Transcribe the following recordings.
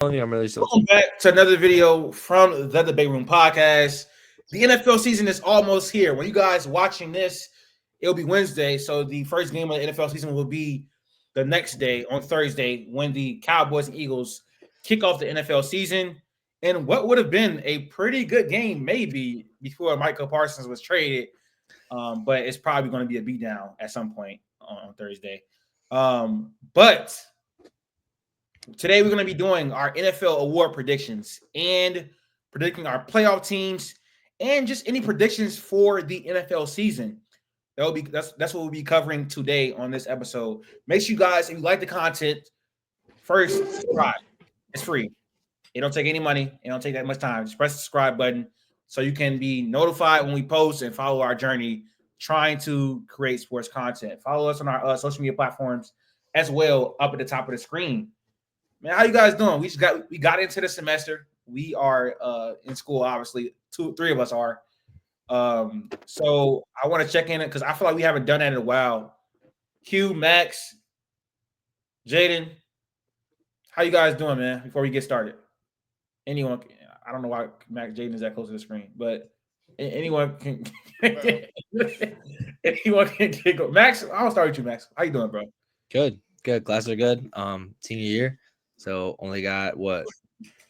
I'm really so. Welcome back to another video from the Debate Room podcast. The NFL season is almost here. When you guys watching this, it'll be Wednesday. So the first game of the NFL season will be the next day on Thursday when the Cowboys and Eagles kick off the NFL season. And what would have been a pretty good game, maybe before Michael Parsons was traded, but it's probably going to be a beatdown at some point on Thursday. But today, we're going to be doing our NFL award predictions and predicting our playoff teams and just any predictions for the NFL season. That's what we'll be covering today on this episode. Make sure you guys, if you like the content, first subscribe. It's free. It don't take any money. It don't take that much time. Just press the subscribe button so you can be notified when we post and follow our journey trying to create sports content. Follow us on our social media platforms as well up at the top of the screen. Man, how you guys doing? We got into the semester. We are in school, obviously. Three of us are. So I want to check in because I feel like we haven't done that in a while. Q, Max, Jaden, how you guys doing, man? Before we get started, anyone? I don't know why Max Jaden is that close to the screen, but anyone can. Anyone can go. Max, I'll start with you, Max. How you doing, bro? Good. Classes are good. Senior year, so only got what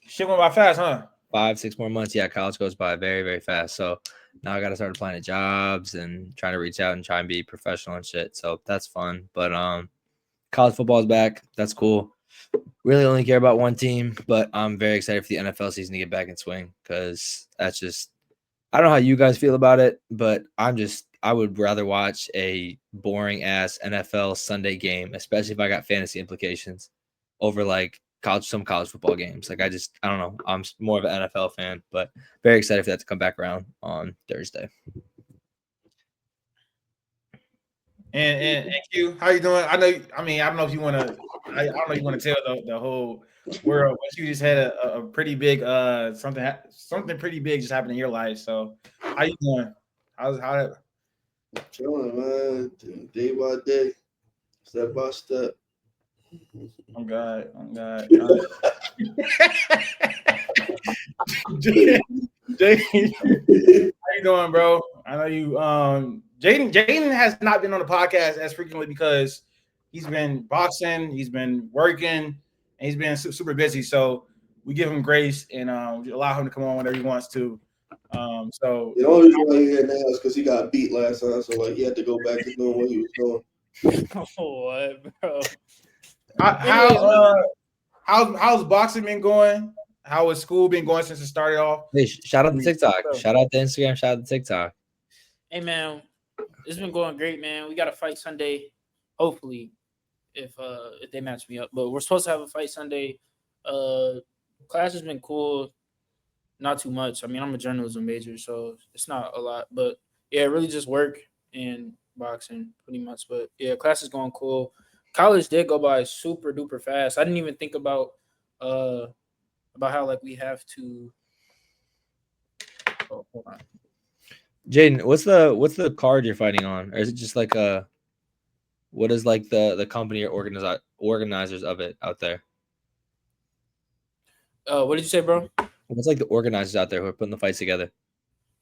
Shit went by fast, huh? 5-6 more months. Yeah, college goes by very, very fast. So now I got to start applying to jobs and trying to reach out and try and be professional and shit. So that's fun. But college football is back. That's cool. Really only care about one team, but I'm very excited for the NFL season to get back in swing because that's just. I don't know how you guys feel about it, but I would rather watch a boring ass NFL Sunday game, especially if I got fantasy implications, over like some college football games. Like I don't know. I'm more of an NFL fan, but very excited for that to come back around on Thursday. And Q, how you doing? I know. I mean, I don't know if you want to. I don't know if you want to tell the whole world, but you just had a pretty big something pretty big just happened in your life. So how you doing? How? Chilling, man. Day by day, step by step. I'm God. Jaden, how you doing, bro? I know you. Jaden has not been on the podcast as frequently because he's been boxing, he's been working, and he's been super busy. So we give him grace and allow him to come on whenever he wants to. So the only reason why he's here now is because he got beat last time, so like he had to go back to doing what he was doing. What, bro? How's boxing been going? How has school been going since it started off? Hey, shout out to TikTok. Shout out to Instagram. Shout out to TikTok. Hey, man, it's been going great, man. We got a fight Sunday, hopefully, if they match me up. But we're supposed to have a fight Sunday. Class has been cool, not too much. I mean, I'm a journalism major, so it's not a lot. But yeah, really just work and boxing pretty much. But yeah, class is going cool. College did go by super duper fast. I didn't even think about how like we have to. Oh, hold on. Jaden, what's the card you're fighting on, or is it just like what is like the company or organizers of it out there? What did you say, bro? What's like the organizers out there who are putting the fights together?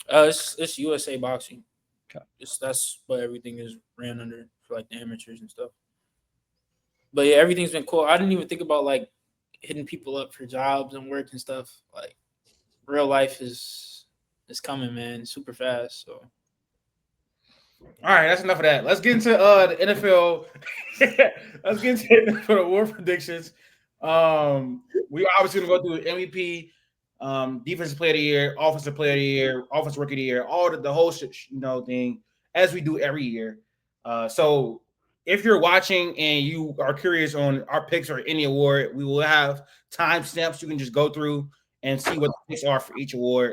It's USA Boxing. Okay. That's what everything is ran under for like the amateurs and stuff. But yeah, everything's been cool. I didn't even think about like hitting people up for jobs and work and stuff. Like real life is coming, man, super fast. So all right, that's enough of that. Let's get into the NFL. Let's get into the NFL award predictions. We obviously gonna go through MVP, defensive player of the year, offensive player of the year, offensive rookie of the year, all the whole shit, thing as we do every year. So if you're watching and you are curious on our picks or any award, we will have timestamps you can just go through and see what the picks are for each award.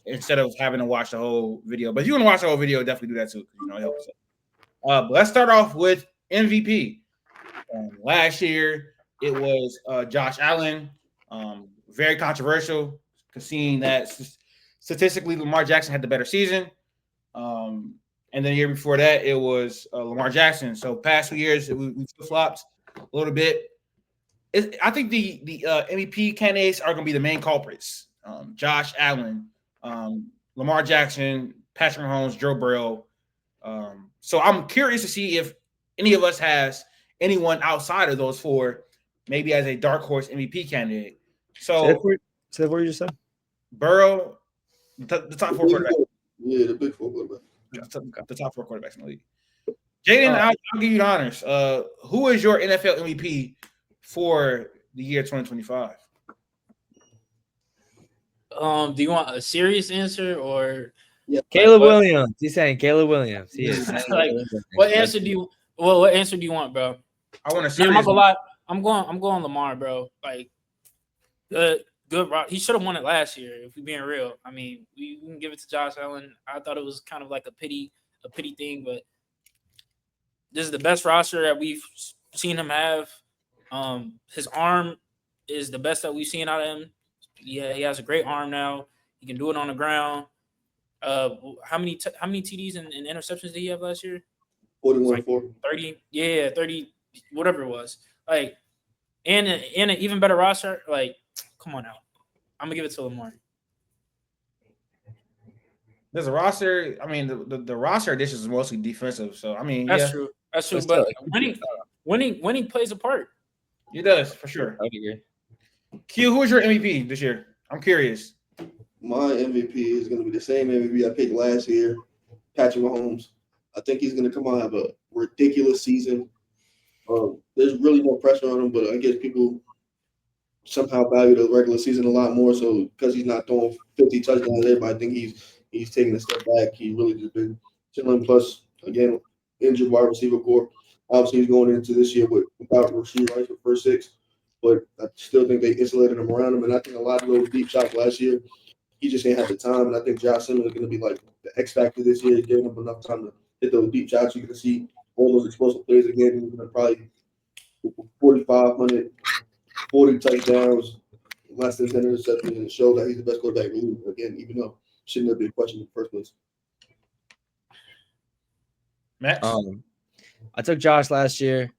Instead of having to watch the whole video. But if you want to watch the whole video, definitely do that too, because it helps. But let's start off with MVP. Last year, it was Josh Allen. Very controversial, seeing that statistically Lamar Jackson had the better season. And then the year before that, it was Lamar Jackson. So past 2 years, we flip-flopped a little bit. I think the MVP candidates are going to be the main culprits. Josh Allen, Lamar Jackson, Patrick Mahomes, Joe Burrow. So I'm curious to see if any of us has anyone outside of those four, maybe as a dark horse MVP candidate. So Say what you just said. Burrow, the top four quarterbacks. Yeah, the big four quarterbacks. The top four quarterbacks in the league. Jaden, I'll give you the honors. Who is your NFL MVP for the year 2025? Do you want a serious answer or Caleb Williams. He's saying Caleb Williams. He is. like what answer do you? Well, what answer do you want, bro? I want to see. I'm not gonna lie. I'm going Lamar, bro. Like good. He should have won it last year. If we're being real, I mean, we can give it to Josh Allen. I thought it was kind of like a pity thing, but this is the best roster that we've seen him have. His arm is the best that we've seen out of him. Yeah, he has a great arm now. He can do it on the ground. How many TDs and interceptions did he have last year? 41-4. 30. Yeah, 30. Whatever it was. Like, and an even better roster. Like, come on now. I'm gonna give it to Lamar. There's a roster. I mean, the roster additions is mostly defensive. So I mean, That's true. That's true. But winning plays a part. It does for sure. I would agree. Q, who is your MVP this year? I'm curious. My MVP is going to be the same MVP I picked last year, Patrick Mahomes. I think he's going to come out and have a ridiculous season. There's really no pressure on him, but I guess people somehow value the regular season a lot more. So because he's not throwing 50 touchdowns, everybody think he's taking a step back. He really just been chilling. Plus, again, injured wide receiver core. Obviously, he's going into this year without Rashee Rice for first six, but I still think they insulated him around him. And I think a lot of those deep shots last year, he just ain't had the time. And I think Josh Simmons is going to be like the X factor this year, giving him enough time to hit those deep shots. You're going to see all those explosive plays again. He's going to probably 4,500, 40 touchdowns, less than 10 interceptions, and show that he's the best quarterback in the league again, even though shouldn't have been a question in the first place. Max? I took Josh last year.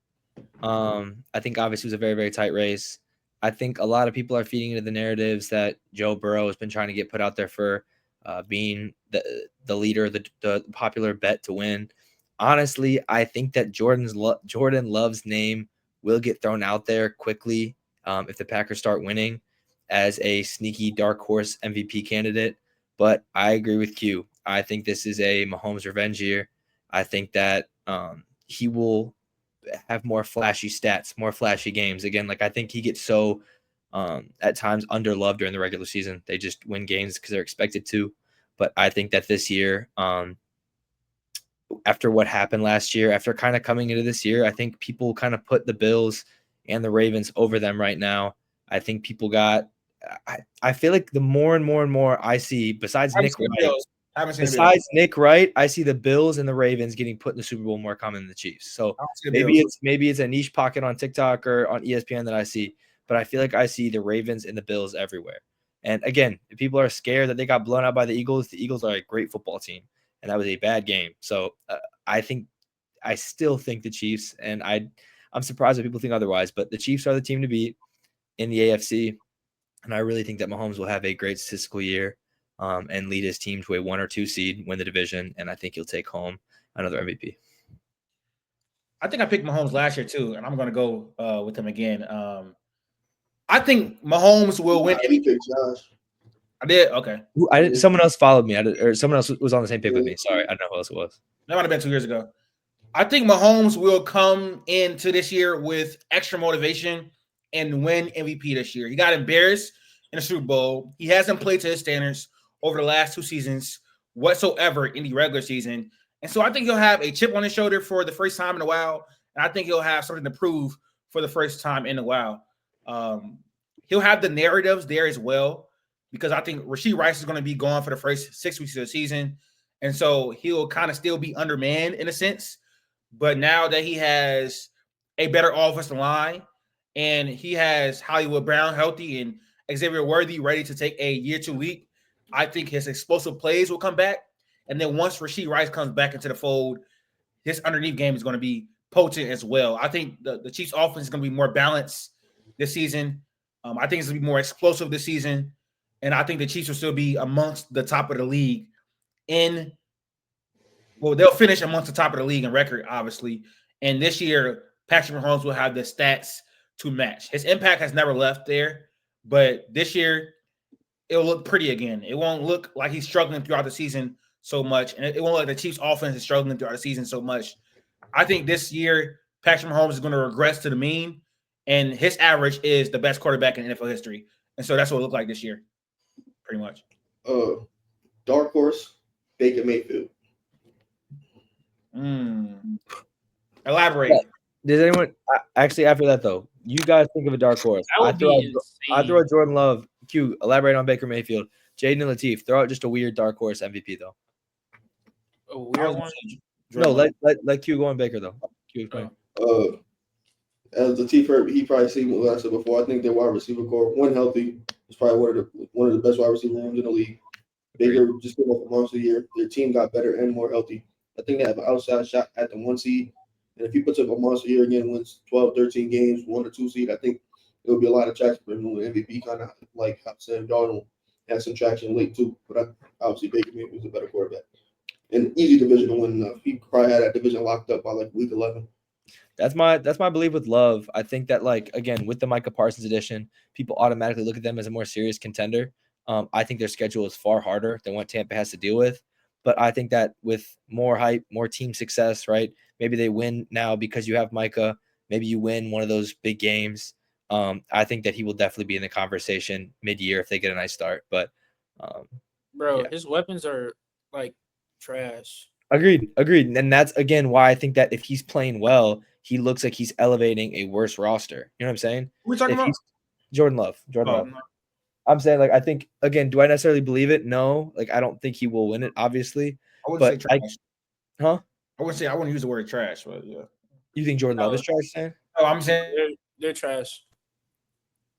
I think obviously it was a very, very tight race. I think a lot of people are feeding into the narratives that Joe Burrow has been trying to get put out there for being the leader, the popular bet to win. Honestly, I think that Jordan Love's name will get thrown out there quickly if the Packers start winning as a sneaky dark horse MVP candidate. But I agree with Q. I think this is a Mahomes revenge year. I think that he will have more flashy stats, more flashy games. Again, like I think he gets so at times underloved during the regular season. They just win games because they're expected to. But I think that this year, after what happened last year, after kind of coming into this year, I think people kind of put the Bills and the Ravens over them right now. I think people got I feel like the more and more I see, besides Nick Wright, I see the Bills and the Ravens getting put in the Super Bowl more common than the Chiefs. So maybe it's a niche pocket on TikTok or on ESPN that I see, but I feel like I see the Ravens and the Bills everywhere. And again, if people are scared that they got blown out by the Eagles are a great football team, and that was a bad game. So I still think the Chiefs, and I'm surprised that people think otherwise, but the Chiefs are the team to beat in the AFC. And I really think that Mahomes will have a great statistical year and lead his team to a 1 or 2 seed, win the division, and I think he'll take home another MVP. I think I picked Mahomes last year too, and I'm going to go with him again. I think Mahomes will win. Josh. I did? Okay. Someone else followed me, or someone else was on the same pick with me. Sorry, I don't know who else it was. That might have been 2 years ago. I think Mahomes will come into this year with extra motivation and win MVP this year. He got embarrassed in the Super Bowl. He hasn't played to his standards over the last 2 seasons whatsoever in the regular season. And so I think he'll have a chip on his shoulder for the first time in a while. And I think he'll have something to prove for the first time in a while. He'll have the narratives there as well, because I think Rashee Rice is going to be gone for the first 6 weeks of the season. And so he'll kind of still be undermanned in a sense. But now that he has a better offensive line and he has Hollywood Brown healthy and Xavier Worthy ready to take a year 2 leap, I think his explosive plays will come back. And then once Rashee Rice comes back into the fold, his underneath game is going to be potent as well. I think the Chiefs offense is going to be more balanced this season. I think it's going to be more explosive this season. And I think the Chiefs will still be amongst the top of the league they'll finish amongst the top of the league in record, obviously. And this year, Patrick Mahomes will have the stats to match. His impact has never left there, but this year it'll look pretty again. It won't look like he's struggling throughout the season so much, and it won't look like the Chiefs' offense is struggling throughout the season so much. I think this year Patrick Mahomes is going to regress to the mean, and his average is the best quarterback in NFL history. And so that's what it looked like this year, pretty much. Dark horse, Baker Mayfield. Elaborate. Does anyone actually after that though? You guys think of a dark horse? I throw out Jordan Love. Q, elaborate on Baker Mayfield. Jaden and Latif, throw out just a weird dark horse MVP though. A weird one. No, let Q go on Baker though. Q explain. As Latif heard, he probably seen what I said before. I think their wide receiver core, when healthy, is probably one of the best wide receiver rooms in the league. Baker just came off a monster year. Their team got better and more healthy. I think they have an outside shot at the 1 seed. And if he puts up a monster year again, wins 12, 13 games, 1 or 2 seed, I think it will be a lot of traction for him. MVP kind of like Sam Darnold had some traction late too. But obviously Baker Mayfield was a better quarterback. And easy division to win. He probably had that division locked up by like week 11. That's my belief with Love. I think that again with the Micah Parsons edition, people automatically look at them as a more serious contender. I think their schedule is far harder than what Tampa has to deal with. But I think that with more hype, more team success, right? Maybe they win now because you have Micah. Maybe you win one of those big games. I think that he will definitely be in the conversation mid-year if they get a nice start. But, his weapons are like trash. Agreed. And that's, again, why I think that if he's playing well, he looks like he's elevating a worse roster. You know what I'm saying? We're talking about Jordan Love. Love. I'm saying, I think, again, do I necessarily believe it? No. I don't think he will win it, obviously. I wouldn't say trash. I wouldn't use the word trash, but yeah. You think Jordan Love is trash, Sam? Oh, I'm saying they're trash.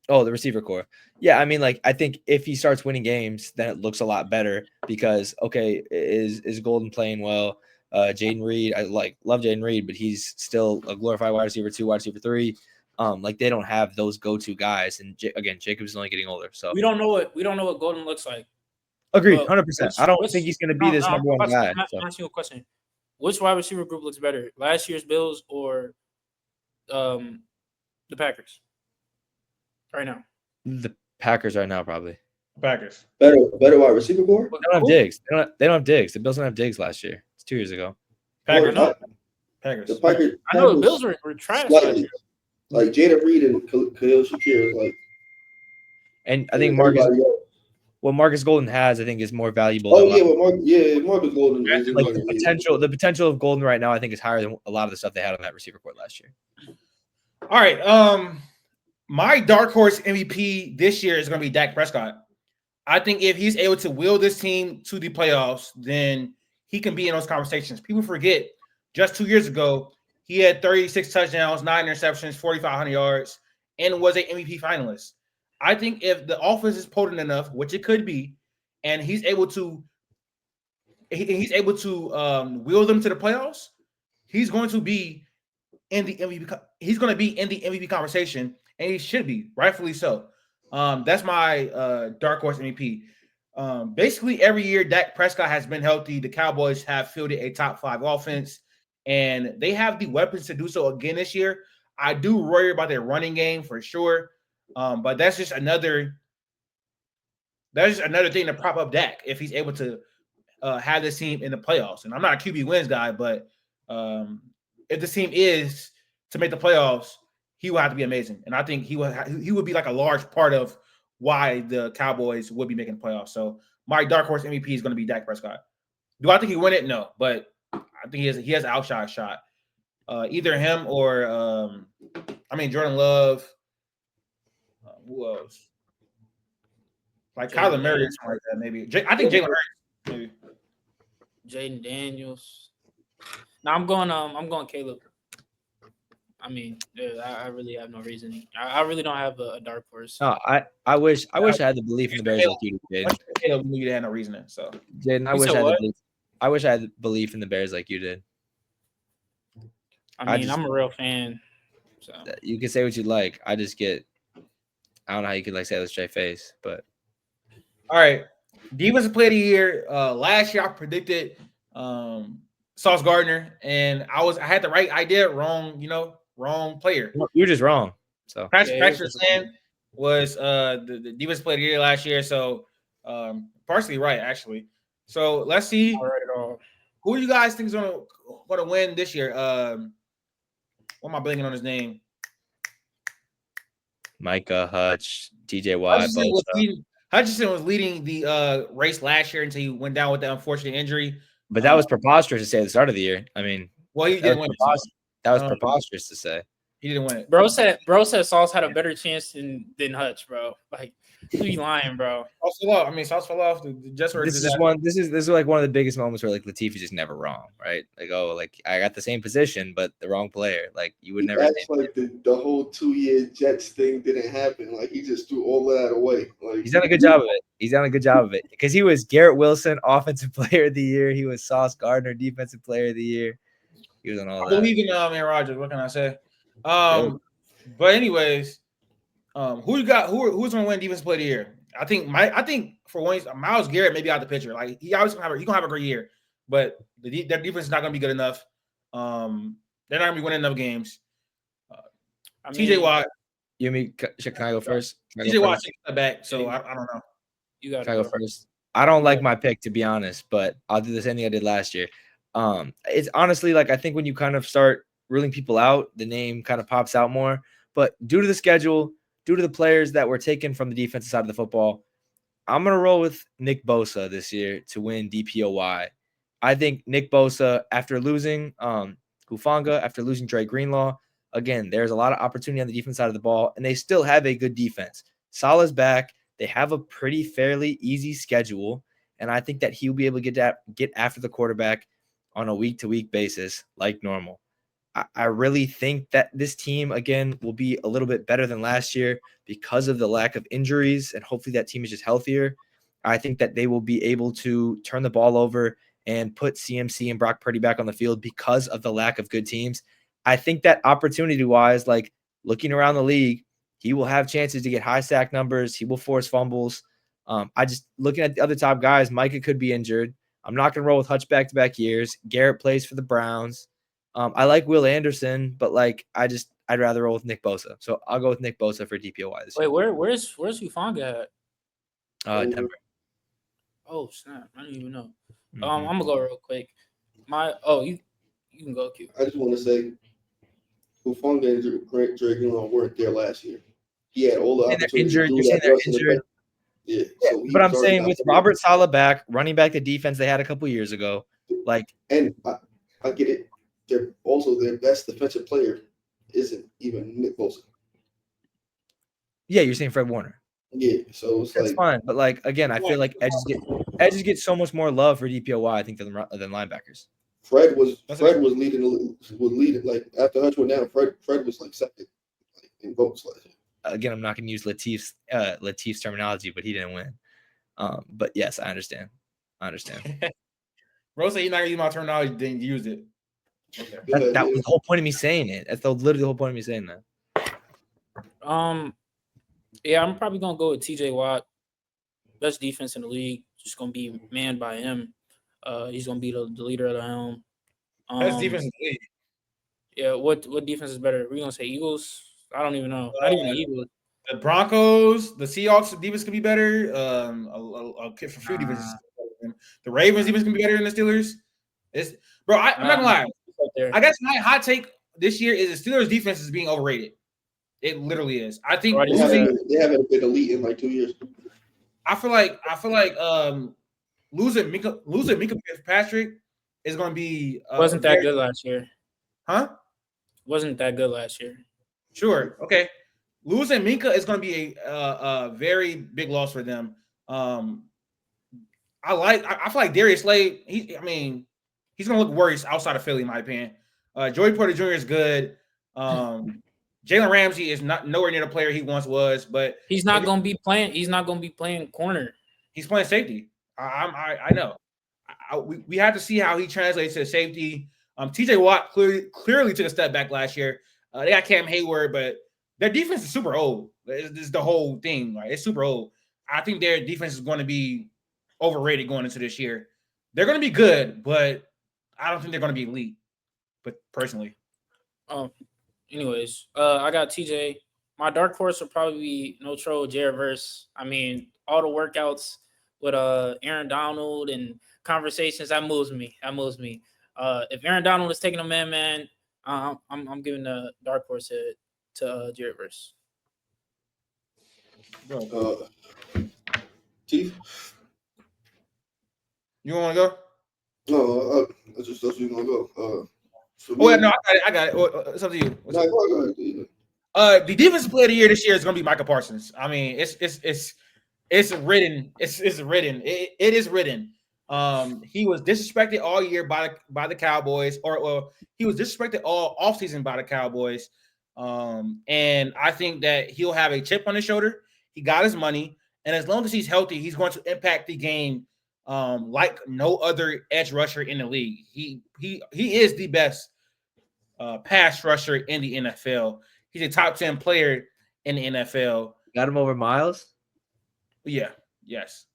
Oh, the receiver core. Yeah, I mean, I think if he starts winning games, then it looks a lot better because, okay, is Golden playing well? Jaden Reed, I love Jaden Reed, but he's still a glorified wide receiver 2, wide receiver 3. They don't have those go-to guys, and again, Jacobs is only getting older, so we don't know what Golden looks like. Agreed, 100%. I don't think he's going to be this number one guy. I'm asking you a question. Which wide receiver group looks better, last year's Bills or the Packers? Right now, the Packers right now probably. Packers better wide receiver core. They don't have Diggs. They don't have Diggs. The Bills don't have Diggs last year. It's 2 years ago. Packers. Packers. The Packers. I know the Bills were trash last year. Like Jaden Reed and Khalil Shakir, and I think Marcus Golden has, I think, is more valuable. Marcus Golden. The potential of Golden right now, I think, is higher than a lot of the stuff they had on that receiver court last year. All right. My dark horse MVP this year is going to be Dak Prescott. I think if he's able to will this team to the playoffs, then he can be in those conversations. People forget just 2 years ago, he had 36 touchdowns, 9 interceptions, 4,500 yards, and was an MVP finalist. I think if the offense is potent enough, which it could be, and he's able to wheel them to the playoffs, he's going to be in the MVP. He's going to be in the MVP conversation, and he should be, rightfully so. That's my dark horse MVP. Basically, every year Dak Prescott has been healthy. The Cowboys have fielded a top 5 offense, and they have the weapons to do so again this year. I do worry about their running game for sure, but that's just another thing to prop up Dak if he's able to have this team in the playoffs. And I'm not a QB wins guy, but if the team is to make the playoffs, he will have to be amazing. And I think he would be like a large part of why the Cowboys would be making the playoffs. So my dark horse MVP is going to be Dak Prescott. Do I think he win it? No, but I think he has an outshot shot. Either him or Jordan Love. Who else? Like Kyler Murray or something like that, maybe. I think Jalen Hurts, maybe. Jaden Daniels. No, I'm going Caleb. I mean, I really have no reason. I really don't have a dark horse. No, I wish I had the belief in the Bears like you did. Caleb knew you had no reasoning. So Jaden, I wish I had the belief in the Bears like you did. I'm a real fan. So You can say what you like. I just get I don't know how you could like say that with a straight face, but All right. Defensive player of the year. Last year I predicted Sauce Gardner, and I had the right idea, wrong player. you're just wrong. So Patrick Sertan was the defensive player of the year last year, so partially right actually. So let's see All right, at all. who you guys think is gonna win this year. What am I blanking on his name? Micah, Hutch, TJ Watt, Hutchinson was leading the race last year until he went down with that unfortunate injury. but that was preposterous to say at the start of the year. I mean, Well, he didn't win. that was preposterous to say. He didn't win it. Bro said Sauce had a better chance than Hutch, bro. Like, who you lying, bro? Sauce fell off. I mean, Sauce fell off. This is like one of the biggest moments where like Latif is just never wrong, right? Like, oh, like I got the same position, but the wrong player. Like you would never. That's like the whole 2-year Jets thing didn't happen. Like he just threw all that away. Like He's done a good job of it. Because he was Garrett Wilson, offensive player of the year. He was Sauce Gardner, defensive player of the year. He was on all that. I believe in Aaron Rodgers. What can I say? But anyways, who you got? Who's gonna win defensive player of the year? I think for one, Myles Garrett may be out the picture. Like he always gonna have a great year, but their defense is not gonna be good enough. They're not gonna be winning enough games. TJ Watt. Can I go first? TJ Watt takes a back, so I don't know. You got to go first. I don't like my pick, to be honest, but I'll do the same thing I did last year. It's honestly like I think when you kind of start ruling people out, the name kind of pops out more. But due to the schedule, due to the players that were taken from the defensive side of the football, I'm going to roll with Nick Bosa this year to win DPOY. I think Nick Bosa, after losing Hufanga, after losing Dre Greenlaw, again, there's a lot of opportunity on the defense side of the ball, and they still have a good defense. Salah's back. They have a pretty fairly easy schedule, and I think that he'll be able to get after the quarterback on a week-to-week basis like normal. I really think that this team, again, will be a little bit better than last year because of the lack of injuries, and hopefully that team is just healthier. I think that they will be able to turn the ball over and put CMC and Brock Purdy back on the field because of the lack of good teams. I think that opportunity-wise, like looking around the league, he will have chances to get high sack numbers. He will force fumbles. I just looking at the other top guys, Micah could be injured. I'm not going to roll with Hutch back-to-back years. Garrett plays for the Browns. I like Will Anderson, but like I'd rather roll with Nick Bosa. So I'll go with Nick Bosa for DPOY this year. Wait, where's Hufanga at? Denver. Oh snap! I didn't even know. Mm-hmm. I'm gonna go real quick. You can go, Q. I just want to say, Hufanga and Dre Greenlaw weren't there last year. He had all the opportunities. You're saying they're injured. Yeah, so but I'm saying with Robert Saleh back, running back the defense they had a couple years ago, like, and I get it. They're also their best defensive player isn't even Nick Bosa. Yeah, you're saying Fred Warner. Yeah, so it's that's fine. But like again, I feel like edges get so much more love for DPOY, I think, than linebackers. Fred was leading like after Hutch went down. Fred was like second in votes last year. Again, I'm not going to use Latif's terminology, but he didn't win. But yes, I understand. Bro said you're not going to use my terminology, then use it. Okay. That was the whole point of me saying it. That's literally the whole point of me saying that. Yeah, I'm probably gonna go with TJ Watt. Best defense in the league. Just gonna be manned by him. He's gonna be the leader of the helm. Best defense in the league. Yeah, what defense is better? We're gonna say Eagles. I don't even know. Not even the Eagles. The Broncos, the Seahawks defense could be better. A few defenses. The Ravens defense can be better than the Steelers. I'm not gonna lie. I guess my hot take this year is the Steelers defense is being overrated. It literally is. I think they haven't been elite in like 2 years. I feel like losing Minka Fitzpatrick is going to be wasn't that good last year, huh? Wasn't that good last year? Sure. Okay. Losing Minka is going to be a very big loss for them. I feel like Darius Slade. He's going to look worse outside of Philly, in my opinion. Joey Porter Jr. is good. Jalen Ramsey is not nowhere near the player he once was, but he's not going to be playing. He's not going to be playing corner. He's playing safety. I know. We have to see how he translates to safety. TJ Watt clearly took a step back last year. They got Cam Hayward, but their defense is super old. This is the whole thing. Like it's super old. I think their defense is going to be overrated going into this year. They're going to be good, but I don't think they're going to be elite. But personally, anyways, I got TJ. My dark horse will probably be no troll Jared Verse. I mean, all the workouts with Aaron Donald and conversations that moves me. If Aaron Donald is taking a man, I'm giving the dark horse to Jared Verse. Chief, you want to go? no, that's just that's where you're gonna go. Oh yeah, no, I got it. It's up to you. No, go ahead. The defensive player of the year this year is going to be Micah Parsons. I mean, it's written. It's written. It is written. He was disrespected all year by the Cowboys, or he was disrespected all offseason by the Cowboys. And I think that he'll have a chip on his shoulder. He got his money, and as long as he's healthy, he's going to impact the game like no other edge rusher in the league. He is the best pass rusher in the NFL. He's a top 10 player in the NFL. Got him over Miles? Yeah. Yes.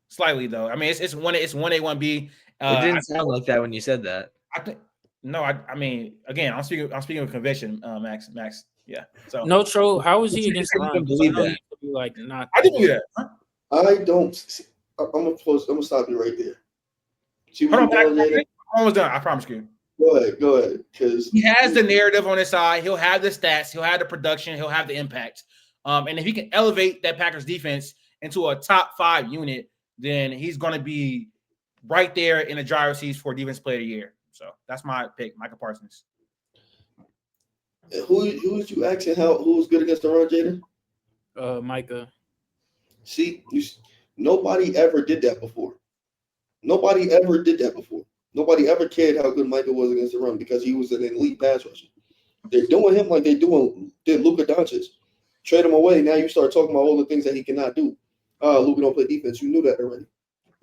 Slightly though. I mean, it's 1A, 1B. It didn't sound like that when you said that. I think no. I mean, again, I'm speaking with conviction, Max. Yeah. So No troll. How is he against the I line? didn't believe I know that. he could be like not. I didn't do that. Huh? I don't. I'm gonna stop you right there. See Hold what on, you're doing, I'm almost done. I promise you. Go ahead. Because He has the narrative on his side. He'll have the stats. He'll have the production. He'll have the impact. And if he can elevate that Packers defense into a top 5 unit, then he's going to be right there in the driver's seat for Defense Player of the Year. So that's my pick, Micah Parsons. who is you asking who's good against the run, Jaden? Micah. See, nobody ever did that before. Nobody Nobody ever cared how good Micah was against the run because he was an elite pass rusher. They're doing him like did Luka Doncic. Trade him away. Now you start talking about all the things that he cannot do. Luka don't play defense. You knew that already.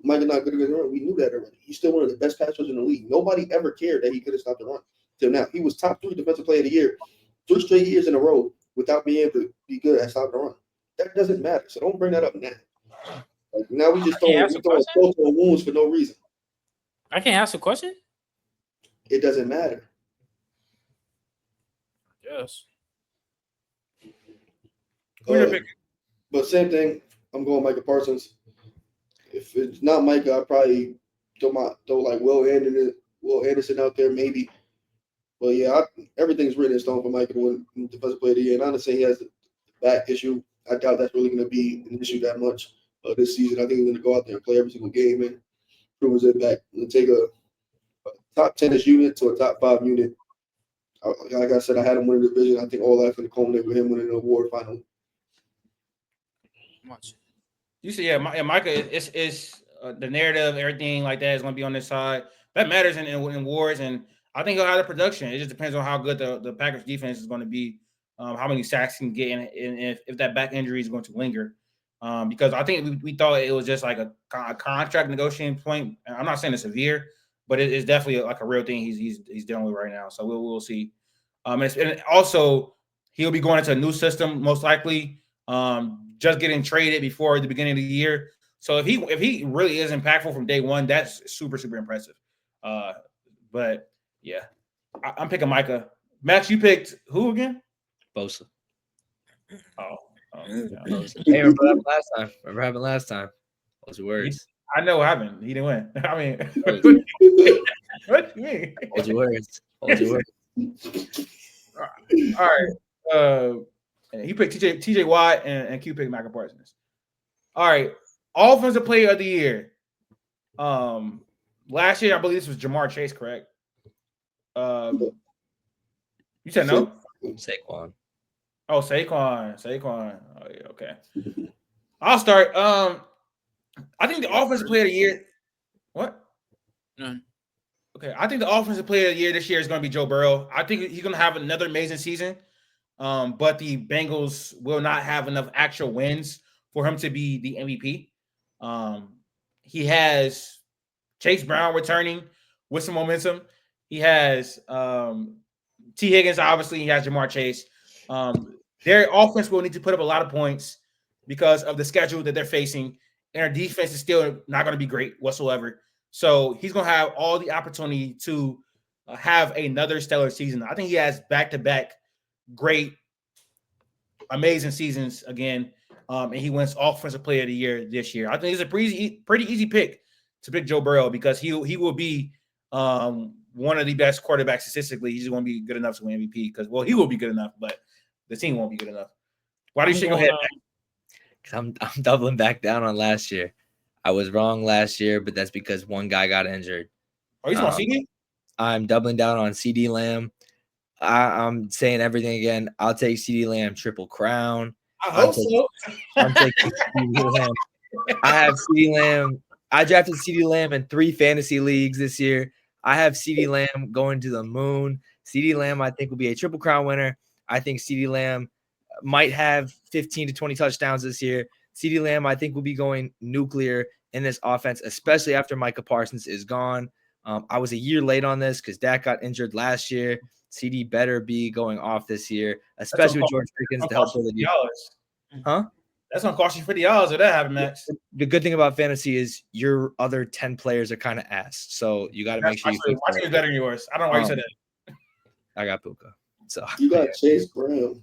Micah not good against the run. We knew that already. He's still one of the best pass rushers in the league. Nobody ever cared that he could have stopped the run. Till now, he was top 3 defensive player of the year 3 straight years in a row without being able to be good at stopping the run. That doesn't matter. So don't bring that up now. Like now we just throwing salt on wounds for no reason. I can't ask a question? It doesn't matter. Yes. Who you're picking? But same thing. I'm going Micah Parsons. If it's not Micah, I probably throw like Will Anderson out there maybe. But yeah, everything's written in stone for Micah to win Defensive Player of the Year. And honestly, he has the back issue. I doubt that's really going to be an issue that much this season. I think he's going to go out there and play every single game and prove his back and take a top 10-ish unit to a top 5 unit. Like I said, I had him win the division. I think all that's going to culminate with him winning an award finally. Much. You see, Micah is the narrative, everything like that is going to be on this side. That matters in wars, and I think he'll have the production. It just depends on how good the Packers defense is going to be, how many sacks he can get, and if that back injury is going to linger. Because I think we thought it was just like a contract negotiating point. I'm not saying it's severe, but it is definitely like a real thing he's dealing with right now. So we'll see. And also he'll be going into a new system most likely. Just getting traded before the beginning of the year. So if he really is impactful from day one, that's super impressive. But yeah, I'm picking Micah. Max, you picked who again? Bosa. Oh. Hey, remember that happened last time? Those words. I know what happened. He didn't win. I mean, what do you mean? Hold your words. Hold your words. All right. He picked TJ Watt and Q picked Micah Parsons. All right. Offensive Player of the Year. Last year, I believe this was Jamar Chase, correct? You said no? Saquon. Oh, Saquon. Oh, yeah, okay. I'll start. I think the Offensive Player of the Year. What? None. Okay, I think the Offensive Player of the Year this year is going to be Joe Burrow. I think he's going to have another amazing season. But the Bengals will not have enough actual wins for him to be the MVP. He has Chase Brown returning with some momentum. He has T. Higgins, obviously. He has Jamar Chase. their offense will need to put up a lot of points because of the schedule that they're facing, and our defense is still not going to be great whatsoever. So he's going to have all the opportunity to have another stellar season. I think he has back-to-back great, amazing seasons again, and he wins Offensive Player of the Year this year. I think it's a pretty easy pick to pick Joe Burrow because he will be one of the best quarterbacks statistically. He's going to be good enough to win MVP because, well, he will be good enough, but the team won't be good enough. Why do you shake your head? Because I'm doubling back down on last year. I was wrong last year, but that's because one guy got injured. Are you talking CD? I'm doubling down on CD Lamb. I'm saying everything again. I'll take CD Lamb triple crown. I hope so. I'm taking CD Lamb. I have CD Lamb. I drafted CD Lamb in 3 fantasy leagues this year. I have CD Lamb going to the moon. CD Lamb, I think, will be a triple crown winner. I think CD Lamb might have 15 to 20 touchdowns this year. CD Lamb, I think, will be going nuclear in this offense, especially after Micah Parsons is gone. I was a year late on this because Dak got injured last year. CD better be going off this year, especially with George Pickens to help build the defense. Huh? That's going to cost you $50 if that happens, Max. The good thing about fantasy is your other 10 players are kind of ass. So you got to make sure you think. My team is better than yours. I don't know why you said that. I got Puka. So you got Chase Brown.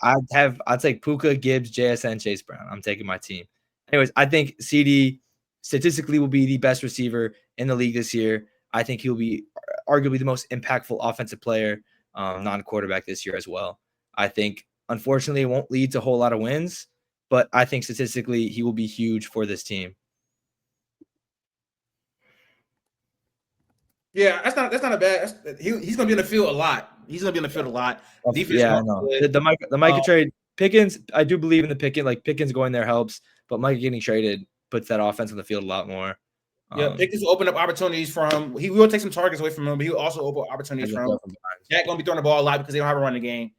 I'll take Puka, Gibbs, JSN, Chase Brown. I'm taking my team. Anyways, I think CD statistically will be the best receiver in the league this year. I think he'll be arguably the most impactful offensive player, non-quarterback this year as well. I think, unfortunately, it won't lead to a whole lot of wins, but I think statistically he will be huge for this team. Yeah, that's not a bad. He's going to be in the field a lot. He's going to be in the field a lot. Defense, yeah, I know. The Micah trade, Pickens, I do believe in the Pickens. Like Pickens going there helps, but Micah getting traded puts that offense on the field a lot more. Yeah, Pickens will open up opportunities for him. He will take some targets away from him, but he will also open opportunities for him. Jack going to be throwing the ball a lot because they don't have a running game.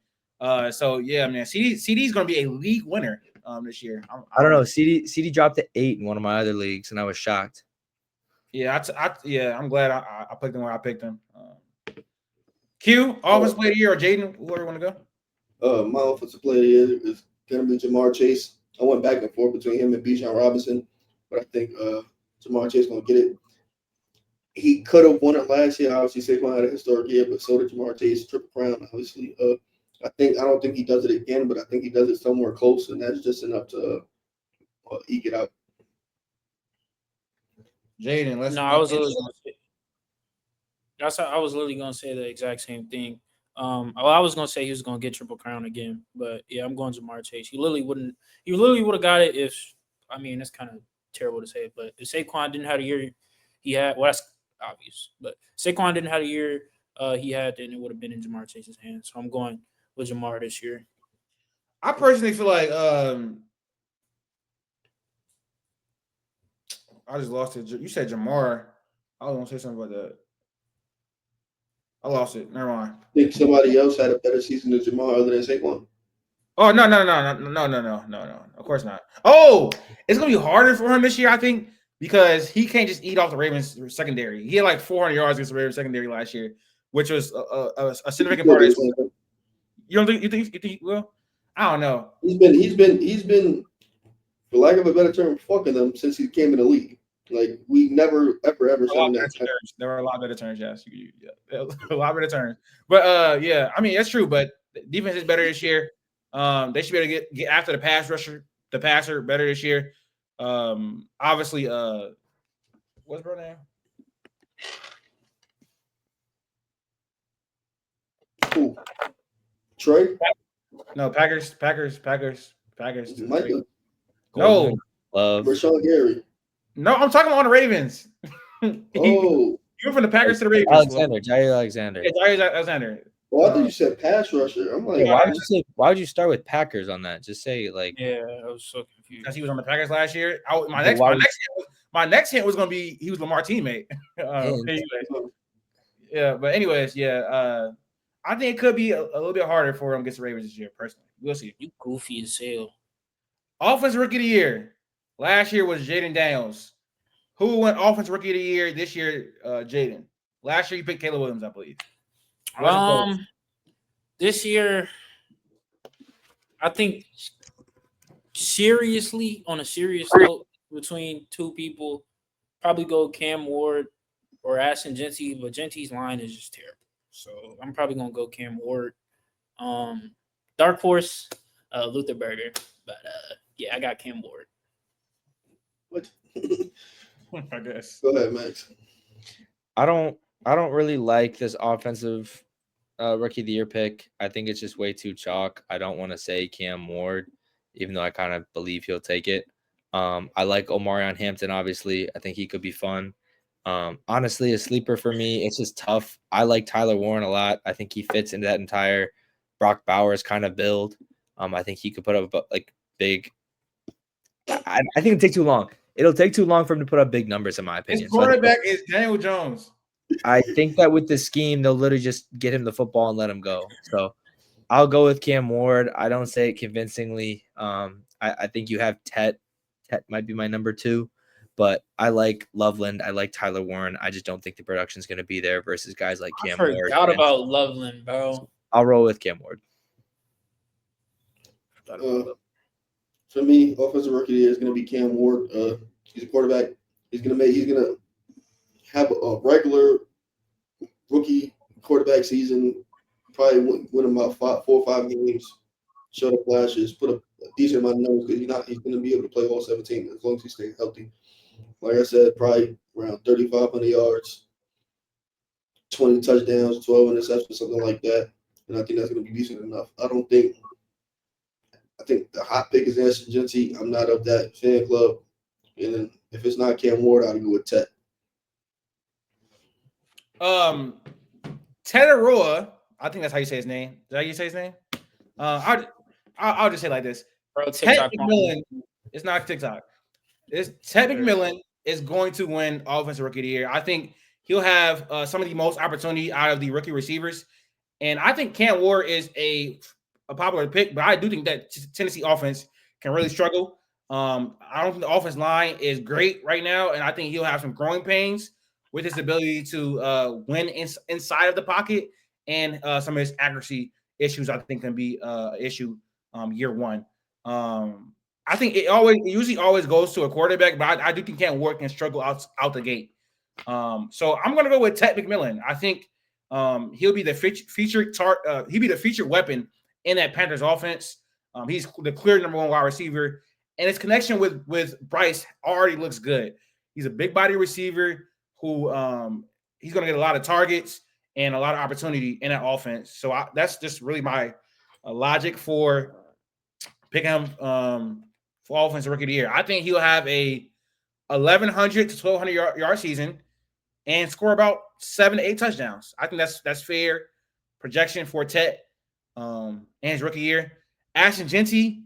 So yeah, man, CD is going to be a league winner this year. I don't know. CD dropped to 8 in one of my other leagues, and I was shocked. Yeah, I'm glad I picked him where I picked him. Q, offensive player of the year, or Jaden, whoever want to go. My offensive player of the year is going to be Jamar Chase. I went back and forth between him and Bijan Robinson, but I think Jamar Chase going to get it. He could have won it last year. Obviously, Saquon had a historic year, but so did Jamar Chase, triple crown. Obviously, I don't think he does it again, but I think he does it somewhere close, and that's just enough to eke it out. Jaden, I was literally going to say the exact same thing. I was going to say he was going to get triple crown again, but yeah, I'm going to Jamar Chase. He literally would have got it if, I mean, it's kind of terrible to say it, but if Saquon didn't have a year he had, well, that's obvious, but Saquon didn't have a year he had, then it would have been in Jamar Chase's hands. So I'm going with Jamar this year. I personally feel like I just lost it. You said Jamar. I was going to say something about that. I lost it. Never mind. I think somebody else had a better season than Jamar other than Saquon. Oh, no. Of course not. Oh, it's going to be harder for him this year, I think, because he can't just eat off the Ravens secondary. He had like 400 yards against the Ravens secondary last year, which was a significant part of his. You think he will? I don't know. He's been, for lack of a better term, fucking them since he came in the league. Like, we never, ever saw that. There were a lot better turns, yes. Yeah, a lot better turns. But, yeah, I mean, that's true. But defense is better this year. They should be able to get after the passer better this year. Obviously, what's bro name? Ooh. Troy? No, Packers. Micah. No. Rashawn Gary. No, I'm talking about the Ravens. Oh. You went from the Packers to the Ravens. Jair Alexander. Yeah, Jair Alexander. Well, I thought you said pass rusher. I'm like, why would you start with Packers on that? Just say like. Yeah, I was so confused. Because he was on the Packers last year. My next hint was going to be he was Lamar's teammate. Yeah, but anyways, yeah. I think it could be a little bit harder for him against the Ravens this year. Personally, we'll see. You goofy as hell. Offensive Rookie of the Year last year was Jaden Daniels. Who went Offensive Rookie of the Year this year? Jaden. Last year you picked Caleb Williams, I believe. This year, I think seriously, on a serious note, between two people, probably go Cam Ward or Ashton Genty, but Genty's line is just terrible. So I'm probably gonna go Cam Ward. Dark horse, Luther Burger, but yeah, I got Cam Ward. What? I guess. Go ahead, Max. I don't really like this offensive rookie of the year pick. I think it's just way too chalk. I don't want to say Cam Ward, even though I kind of believe he'll take it. I like Omarion Hampton, obviously. I think he could be fun. Honestly, a sleeper for me. It's just tough. I like Tyler Warren a lot. I think he fits into that entire Brock Bowers kind of build. I think he could put up like big. I think it'll take too long. It'll take too long for him to put up big numbers, in my opinion. His quarterback is Daniel Jones. I think that with the scheme, they'll literally just get him the football and let him go. So I'll go with Cam Ward. I don't say it convincingly. I think you have Tet. Tet might be my number 2, but I like Loveland. I like Tyler Warren. I just don't think the production is going to be there versus guys like I Cam Ward. forgot about Loveland, bro. I'll roll with Cam Ward. For me, offensive rookie of the year is going to be Cam Ward. He's a quarterback. He's going to have a regular rookie quarterback season. Probably win about 4 or 5 games. Show the flashes. Put a decent amount of numbers because he's going to be able to play all 17 as long as he stays healthy. Like I said, probably around 3,500 yards, 20 touchdowns, 12 interceptions, something like that. And I think that's going to be decent enough. I think the hot pick is Ashton Genty. I'm not of that fan club. And if it's not Cam Ward, I'll go with Tet. Teteroa, I think that's how you say his name. Is that how you say his name? I'll just say it like this. Bro, Ted TikTok McMillan, it's not TikTok. Ted McMillan is going to win Offensive Rookie of the Year. I think he'll have some of the most opportunity out of the rookie receivers. And I think Cam Ward is a popular pick, but I do think that Tennessee offense can really struggle. I don't think the offense line is great right now, and I think he'll have some growing pains with his ability to win inside of the pocket, and some of his accuracy issues I think can be an issue year one. I think it usually always goes to a quarterback, but I do think Cam Ward can struggle out the gate. So I'm going to go with Ted McMillan. I think he'll be the featured weapon in that Panthers offense. He's the clear number 1 wide receiver, and his connection with Bryce already looks good. He's a big body receiver who he's going to get a lot of targets and a lot of opportunity in that offense. So that's just really my logic for picking him for Offensive Rookie of the Year. I think he'll have a 1,100 to 1,200 yard season and score about 7 to 8 touchdowns. I think that's fair projection for Tet and his rookie year. Ashton Genty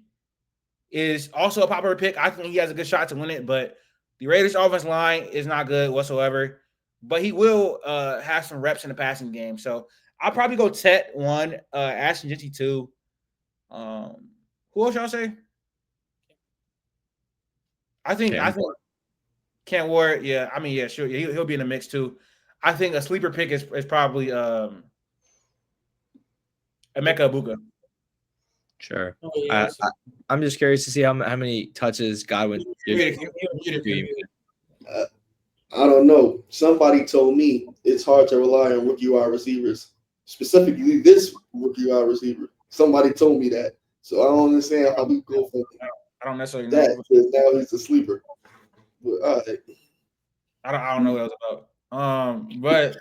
is also a popular pick. I think he has a good shot to win it, but the Raiders' offense line is not good whatsoever. But he will have some reps in the passing game. So I'll probably go Tet 1, Ashton Genty 2. Who else y'all say? I think Cam Ward, yeah. I mean, yeah, sure. Yeah, he'll be in the mix too. I think a sleeper pick is probably Emeka Ibuka. Sure. Oh, yeah, I'm just curious to see how many touches Godwin. I don't know. Somebody told me it's hard to rely on rookie wide receivers, specifically this rookie wide receiver. Somebody told me that. So I don't understand how we go from I don't necessarily know that because now he's a sleeper. But, all right. I don't know what that was about. But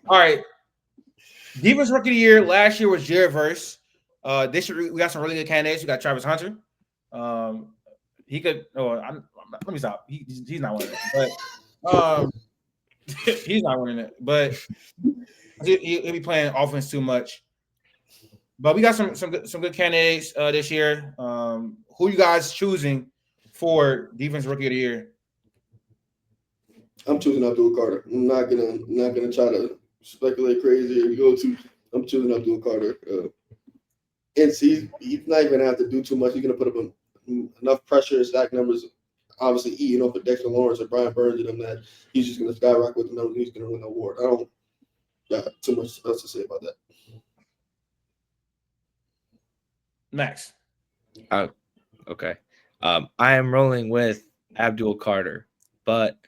all right. Defense Rookie of the Year last year was Jared Verse. This year we got some really good candidates. We got Travis Hunter. He could. Let me stop. He's not winning it, but he's not winning it. But he'll be playing offense too much. But we got some good candidates this year. Who you guys choosing for Defense Rookie of the Year? I'm choosing Abdul Carter. I'm not gonna try to speculate crazy or go to. I'm choosing Abdul Carter. And he's not even gonna have to do too much. He's gonna put up enough pressure and stack numbers. Obviously, eating off of Dexter Lawrence or Brian Burns and them that he's just gonna skyrocket with the numbers. He's gonna win the award. I don't got too much else to say about that. Max. Okay. I am rolling with Abdul Carter, but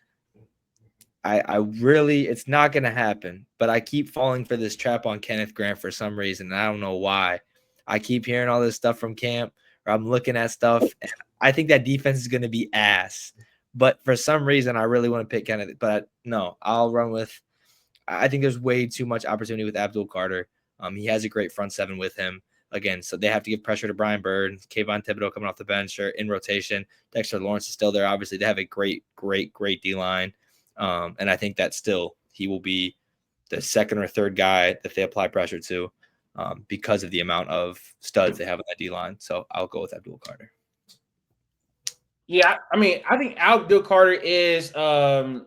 I really, it's not going to happen. But I keep falling for this trap on Kenneth Grant for some reason. And I don't know why. I keep hearing all this stuff from camp, or I'm looking at stuff. And I think that defense is going to be ass. But for some reason, I really want to pick Kenneth. But no, I'll run with. I think there's way too much opportunity with Abdul Carter. He has a great front seven with him. Again, so they have to give pressure to Brian Bird, Kayvon Thibodeau coming off the bench or in rotation. Dexter Lawrence is still there. Obviously, they have a great D line. And I think that still he will be the second or third guy that they apply pressure to because of the amount of studs they have on that D line. So I'll go with Abdul Carter. Yeah, I mean, I think Abdul Carter is the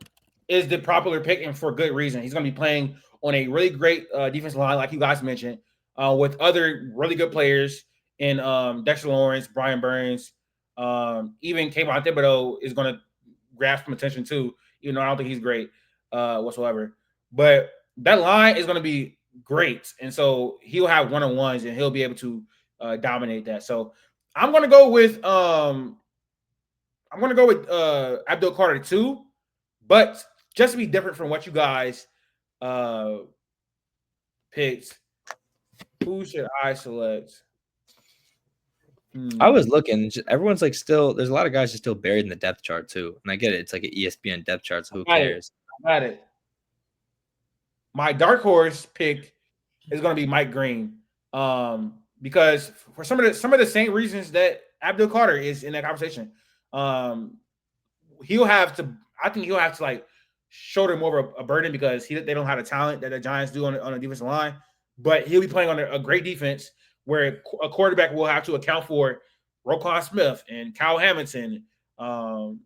popular pick and for good reason. He's going to be playing on a really great defensive line, like you guys mentioned, with other really good players in Dexter Lawrence, Brian Burns, even Kayvon Thibodeau is going to grab some attention too. Even though I don't think he's great whatsoever, but that line is going to be great, and so he'll have one-on-ones and he'll be able to dominate that. So I'm going to go with Abdul Carter too, but just to be different from what you guys picked, who should I select? I was looking. Everyone's like still. There's a lot of guys just still buried in the depth chart too, and I get it. It's like an ESPN depth chart, so who cares? Got it. My dark horse pick is going to be Mike Green, because for some of the same reasons that Abdul Carter is in that conversation. He'll have to. I think he'll have to like shoulder more of a burden because they don't have the talent that the Giants do on the defensive line. But he'll be playing on a great defense where a quarterback will have to account for Roquan Smith and Kyle Hamilton, and all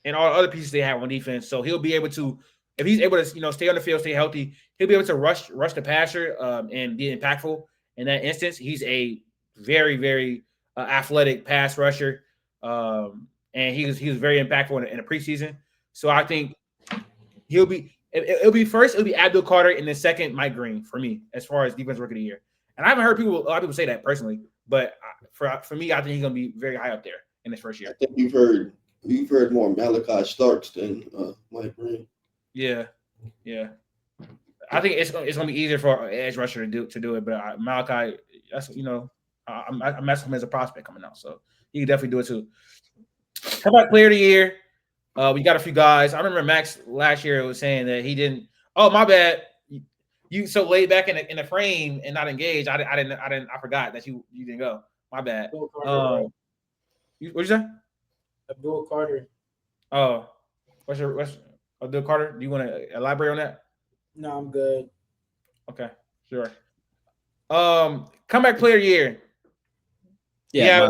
the other pieces they have on defense. So he'll be able to, if he's able to, stay on the field, stay healthy, he'll be able to rush the passer and be impactful. In that instance, he's a very, very athletic pass rusher, and he was very impactful in the preseason. So I think it'll be Abdul Carter, and then second Mike Green for me as far as defense rookie of the year. And I haven't heard a lot of people say that personally, but for me, I think he's going to be very high up there in his first year. I think you've heard more Malachi Starks than Mike Green. Yeah. I think it's going to be easier for an edge rusher to do it, but Malachi, that's I'm messing him as a prospect coming out, so he can definitely do it too. How about player of the year? We got a few guys. I remember Max last year was saying that he didn't. Oh, my bad. You so laid back in the frame and not engaged. I forgot that you didn't go. My bad. What'd you say? Abdul Carter. Oh, what's Abdul Carter? Do you want to elaborate on that? No, I'm good. Okay, sure. Comeback player of the year. Yeah.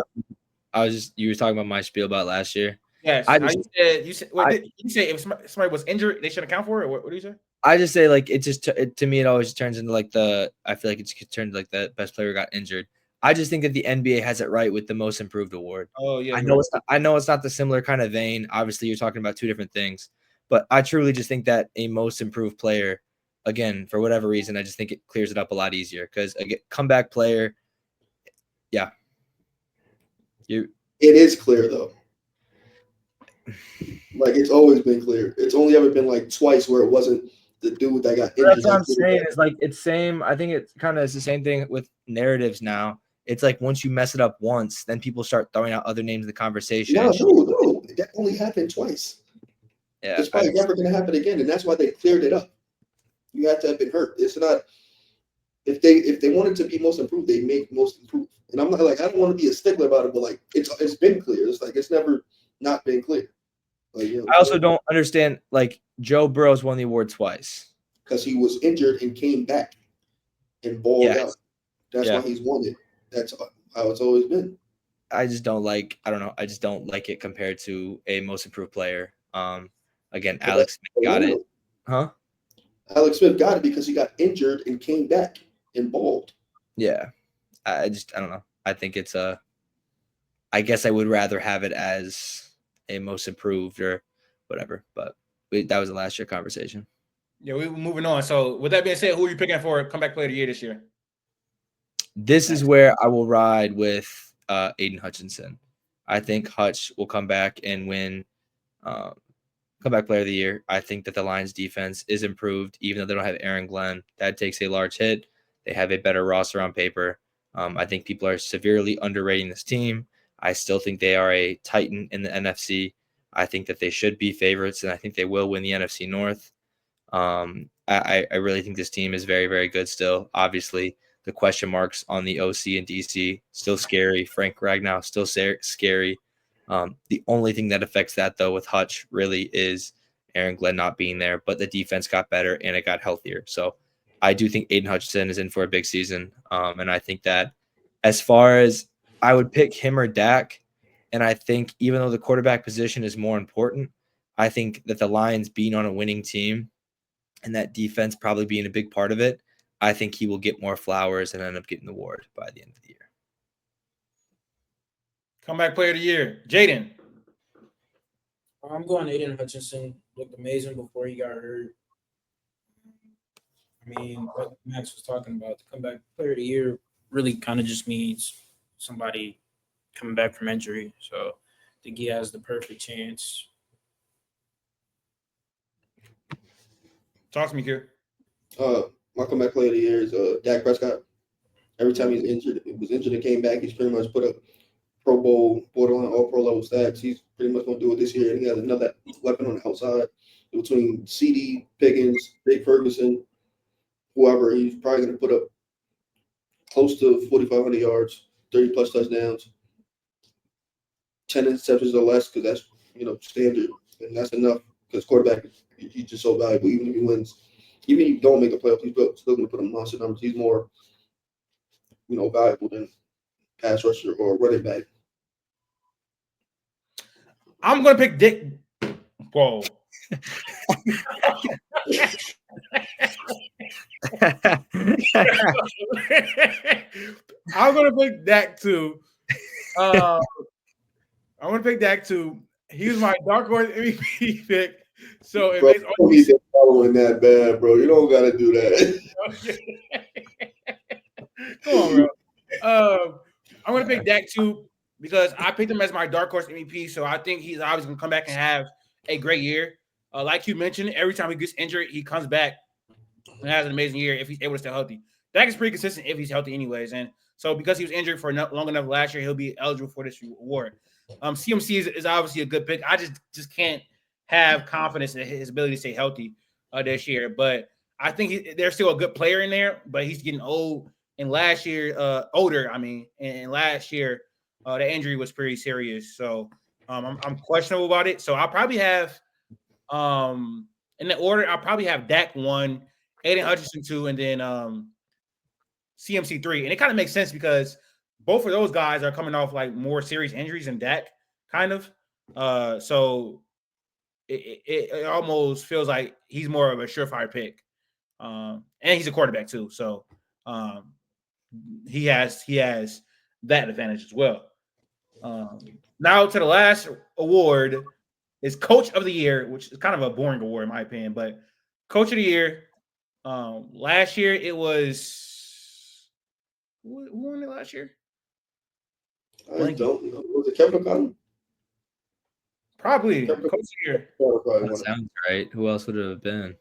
You were talking about my spiel about last year. Yes. You said if somebody was injured, they should account for it. What do you say? I just say like to me it always turns into like I feel like it's turned like the best player got injured. I just think that the NBA has it right with the most improved award. Oh yeah. I know it's not the similar kind of vein. Obviously, you're talking about two different things, but I truly just think that a most improved player, again, for whatever reason, I just think it clears it up a lot easier because a comeback player, yeah. It is clear though. Like it's always been clear. It's only ever been like twice where it wasn't the dude that got injured. That's what I'm saying. It's like it's same. I think it kind of is the same thing with narratives now. It's like once you mess it up once, then people start throwing out other names in the conversation. No, that only happened twice. Yeah, it's probably never going to happen again, and that's why they cleared it up. You have to have been hurt. It's not if they wanted to be most improved, they make most improved. And I'm not like I don't want to be a stickler about it, but like it's been clear. It's like it's never not been clear. Like, I also don't understand. Like Joe Burrow's won the award twice because he was injured and came back and balled out. That's why he's won it. That's how it's always been. I just don't like. I don't know. I just don't like it compared to a most improved player. Again, Alex Smith got it. Huh? Alex Smith got it because he got injured and came back and balled. Yeah, I don't know. I think it's I guess I would rather have it as a most improved or whatever, but that was a last year conversation. Yeah, we're moving on. So with that being said, who are you picking for comeback player of the year this year? This is where I will ride with Aiden Hutchinson. I think Hutch will come back and win comeback player of the year. I think that the Lions defense is improved, even though they don't have Aaron Glenn. That takes a large hit. They have a better roster on paper. I think people are severely underrating this team. I still think they are a titan in the NFC. I think that they should be favorites, and I think they will win the NFC North. I really think this team is very, very good still. Obviously, the question marks on the OC and DC still scary. Frank Ragnow still scary. The only thing that affects that, though, with Hutch really is Aaron Glenn not being there, but the defense got better and it got healthier. So I do think Aiden Hutchinson is in for a big season. And I think that as far as I would pick him or Dak, and I think even though the quarterback position is more important, I think that the Lions being on a winning team and that defense probably being a big part of it, I think he will get more flowers and end up getting the award by the end of the year. Comeback player of the year, Jaden. I'm going Aiden Hutchinson. Looked amazing before he got hurt. I mean, what Max was talking about, the comeback player of the year really kind of just means somebody coming back from injury. So I think he has the perfect chance. Talk to me, Q. My comeback player of the year is Dak Prescott. Every time he was injured and came back, he's pretty much put up Pro Bowl, borderline all pro level stats. He's pretty much going to do it this year. And he has another weapon on the outside between CD, Pickens, Jake Ferguson, whoever. He's probably going to put up close to 4,500 yards, 30-plus touchdowns, 10 interceptions or less, because that's, standard. And that's enough because quarterback, he's just so valuable. Even if he wins, even if you don't make the playoffs, he's still going to put up monster numbers. He's more, valuable than pass rusher or running back. I'm going to pick Dick. Whoa. I'm going to pick Dak too. I'm going to pick Dak too. He was my dark horse MVP pick. So it makes all sense. Following that bad, bro. You don't got to do that. Come on, bro. I'm going to pick Dak too because I picked him as my dark horse MVP. So I think he's obviously going to come back and have a great year. Like you mentioned, every time he gets injured, he comes back and has an amazing year if he's able to stay healthy. Dak is pretty consistent if he's healthy anyways. And so because he was injured for long enough last year, he'll be eligible for this award. CMC is obviously a good pick. I just can't have confidence in his ability to stay healthy this year. But I think there's still a good player in there, but he's getting old. And last year, and last year, the injury was pretty serious. So I'm questionable about it. So I'll probably have in the order, I'll probably have Dak 1, Aiden Hutchinson 2, and then CMC 3. And it kind of makes sense because both of those guys are coming off like more serious injuries than Dak, kind of. So it almost feels like he's more of a surefire pick. And he's a quarterback too. So he has that advantage as well. Now to the last award is Coach of the Year, which is kind of a boring award in my opinion, but Coach of the Year. Last year it was who won it last year? I don't know. Was it Kevin O'Connell? Probably Coach of the Year. That sounds right. Who else would it have been?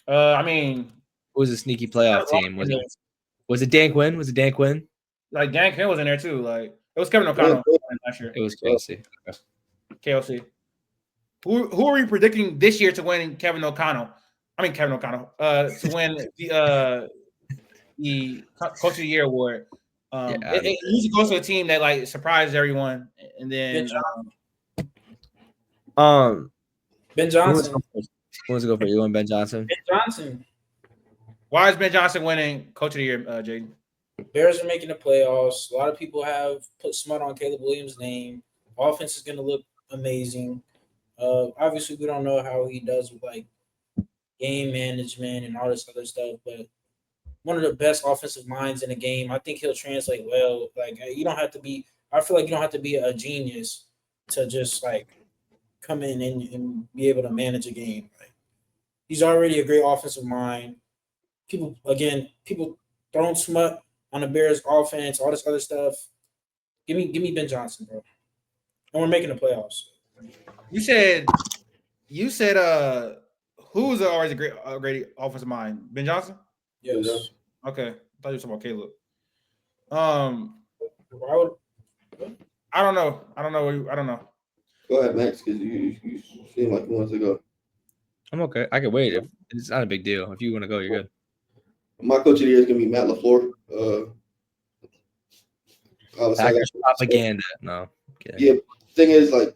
Who was a sneaky playoff team? Was it Dan Quinn? Was it Dan Quinn? Like Dan Quinn was in there too. Like it was Kevin O'Connell last year. It was KLC. KLC. Who are we predicting this year to win Kevin O'Connell? To win the Coach of the Year award. It usually goes to a team that like surprises everyone, and then Ben Johnson. Who wants to go for you? You want Ben Johnson? Ben Johnson. Why is Ben Johnson winning Coach of the Year, Jaden? Bears are making the playoffs. A lot of people have put smut on Caleb Williams' name. Offense is going to look amazing. Obviously, we don't know how he does with like game management and all this other stuff, but one of the best offensive minds in the game. I think he'll translate well. Like you don't have to be. I feel like you don't have to be a genius to just like come in and be able to manage a game. Like, he's already a great offensive mind. People throwing smut on the Bears offense, all this other stuff. Give me Ben Johnson, bro. And we're making the playoffs. You said who's always a great offensive mind? Ben Johnson? Yes. Okay. I thought you were talking about Caleb. Why would I don't know. I don't know. Go ahead, Max, because you seem like you want to go. I'm okay. I can wait. It's not a big deal. If you want to go, you're good. My coach of the year is going to be Matt LaFleur. Packers propaganda. No. Okay. Yeah. Thing is, like,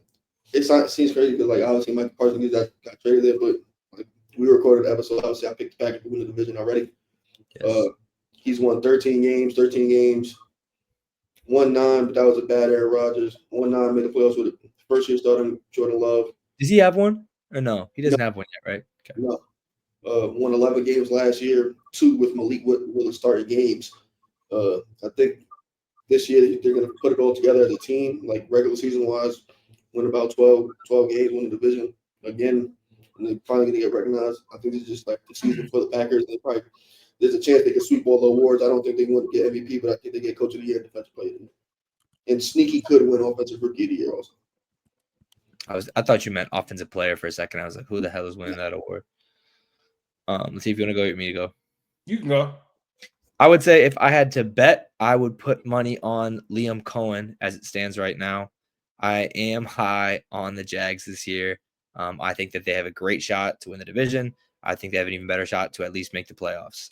it seems crazy because, like, obviously Michael Parsons got traded there, but like we recorded the episode. Obviously, I picked the Packers to win the division already. Yes. He's won 13 games. Won 9, but that was a bad Aaron Rodgers. Won 9, made the playoffs with it. First year starting Jordan Love. Does he have one or no? He doesn't have one yet, right? Okay. No. Won 11 games last year, 2 with Malik Willis starting games. I think this year they're going to put it all together as a team, like regular season wise, win about 12 games, win the division again, and they're finally going to get recognized. I think this is just like the season for the Packers. There's a chance they can sweep all the awards. I don't think they want to get MVP, but I think they get Coach of the Year, Defensive Player of the Year. And Sneaky could win Offensive Rookie of the Year also. I thought you meant offensive player for a second. I was like, who the hell is winning that award? Let's see if you want to go. You want me to go? You can go. I would say if I had to bet, I would put money on Liam Cohen as it stands right now. I am high on the Jags this year. I think that they have a great shot to win the division. I think they have an even better shot to at least make the playoffs.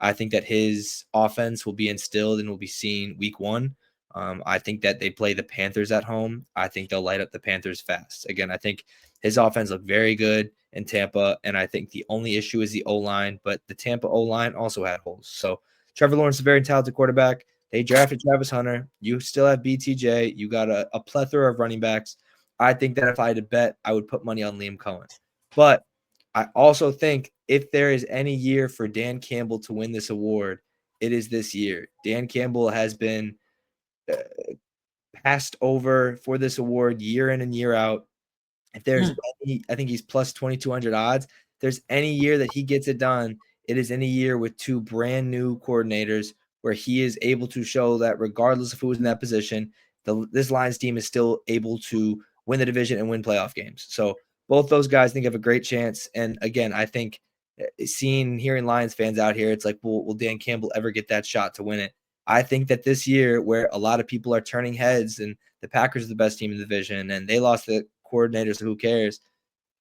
I think that his offense will be instilled and will be seen week 1. I think that they play the Panthers at home. I think they'll light up the Panthers fast. Again, I think his offense looked very good in Tampa, and I think the only issue is the O-line, but the Tampa O-line also had holes. So Trevor Lawrence is a very talented quarterback. They drafted Travis Hunter. You still have BTJ. You got a plethora of running backs. I think that if I had to bet, I would put money on Liam Cohen. But I also think if there is any year for Dan Campbell to win this award, it is this year. Dan Campbell has been passed over for this award year in and year out. If there's any, I think he's plus 2,200 odds. If there's any year that he gets it done, it is in a year with 2 brand new coordinators where he is able to show that regardless of who is in that position, this Lions team is still able to win the division and win playoff games. So both those guys think have a great chance. And again, I think hearing Lions fans out here, it's like, will Dan Campbell ever get that shot to win it? I think that this year, where a lot of people are turning heads and the Packers are the best team in the division and they lost the coordinator, so who cares?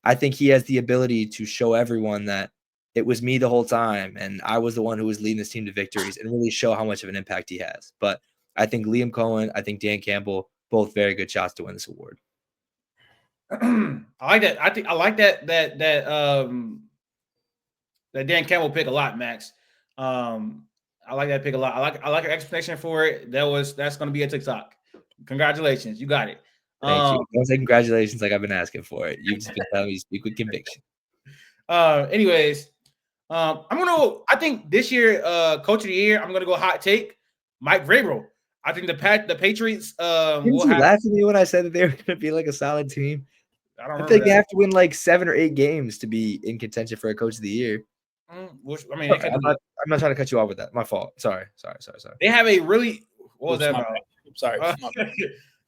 I think he has the ability to show everyone that it was me the whole time and I was the one who was leading this team to victories and really show how much of an impact he has. But I think Liam Cohen, I think Dan Campbell, both very good shots to win this award. I like that. I like that Dan Campbell pick a lot, Max. I like that pick a lot. I like your explanation for it. That's going to be a TikTok. Congratulations, you got it. Thank you. Don't say congratulations like I've been asking for it. You've just been telling me to speak with conviction. Anyways, I think this year, Coach of the Year, I'm gonna go hot take, Mike Vrabel. I think the Patriots. Didn't you laugh at me when I said that they were gonna be like a solid team? I think they have to win like 7 or 8 games to be in contention for a Coach of the Year. I mean, okay, I'm not trying to cut you off with that. My fault. Sorry. They have a really what was that about? I'm sorry.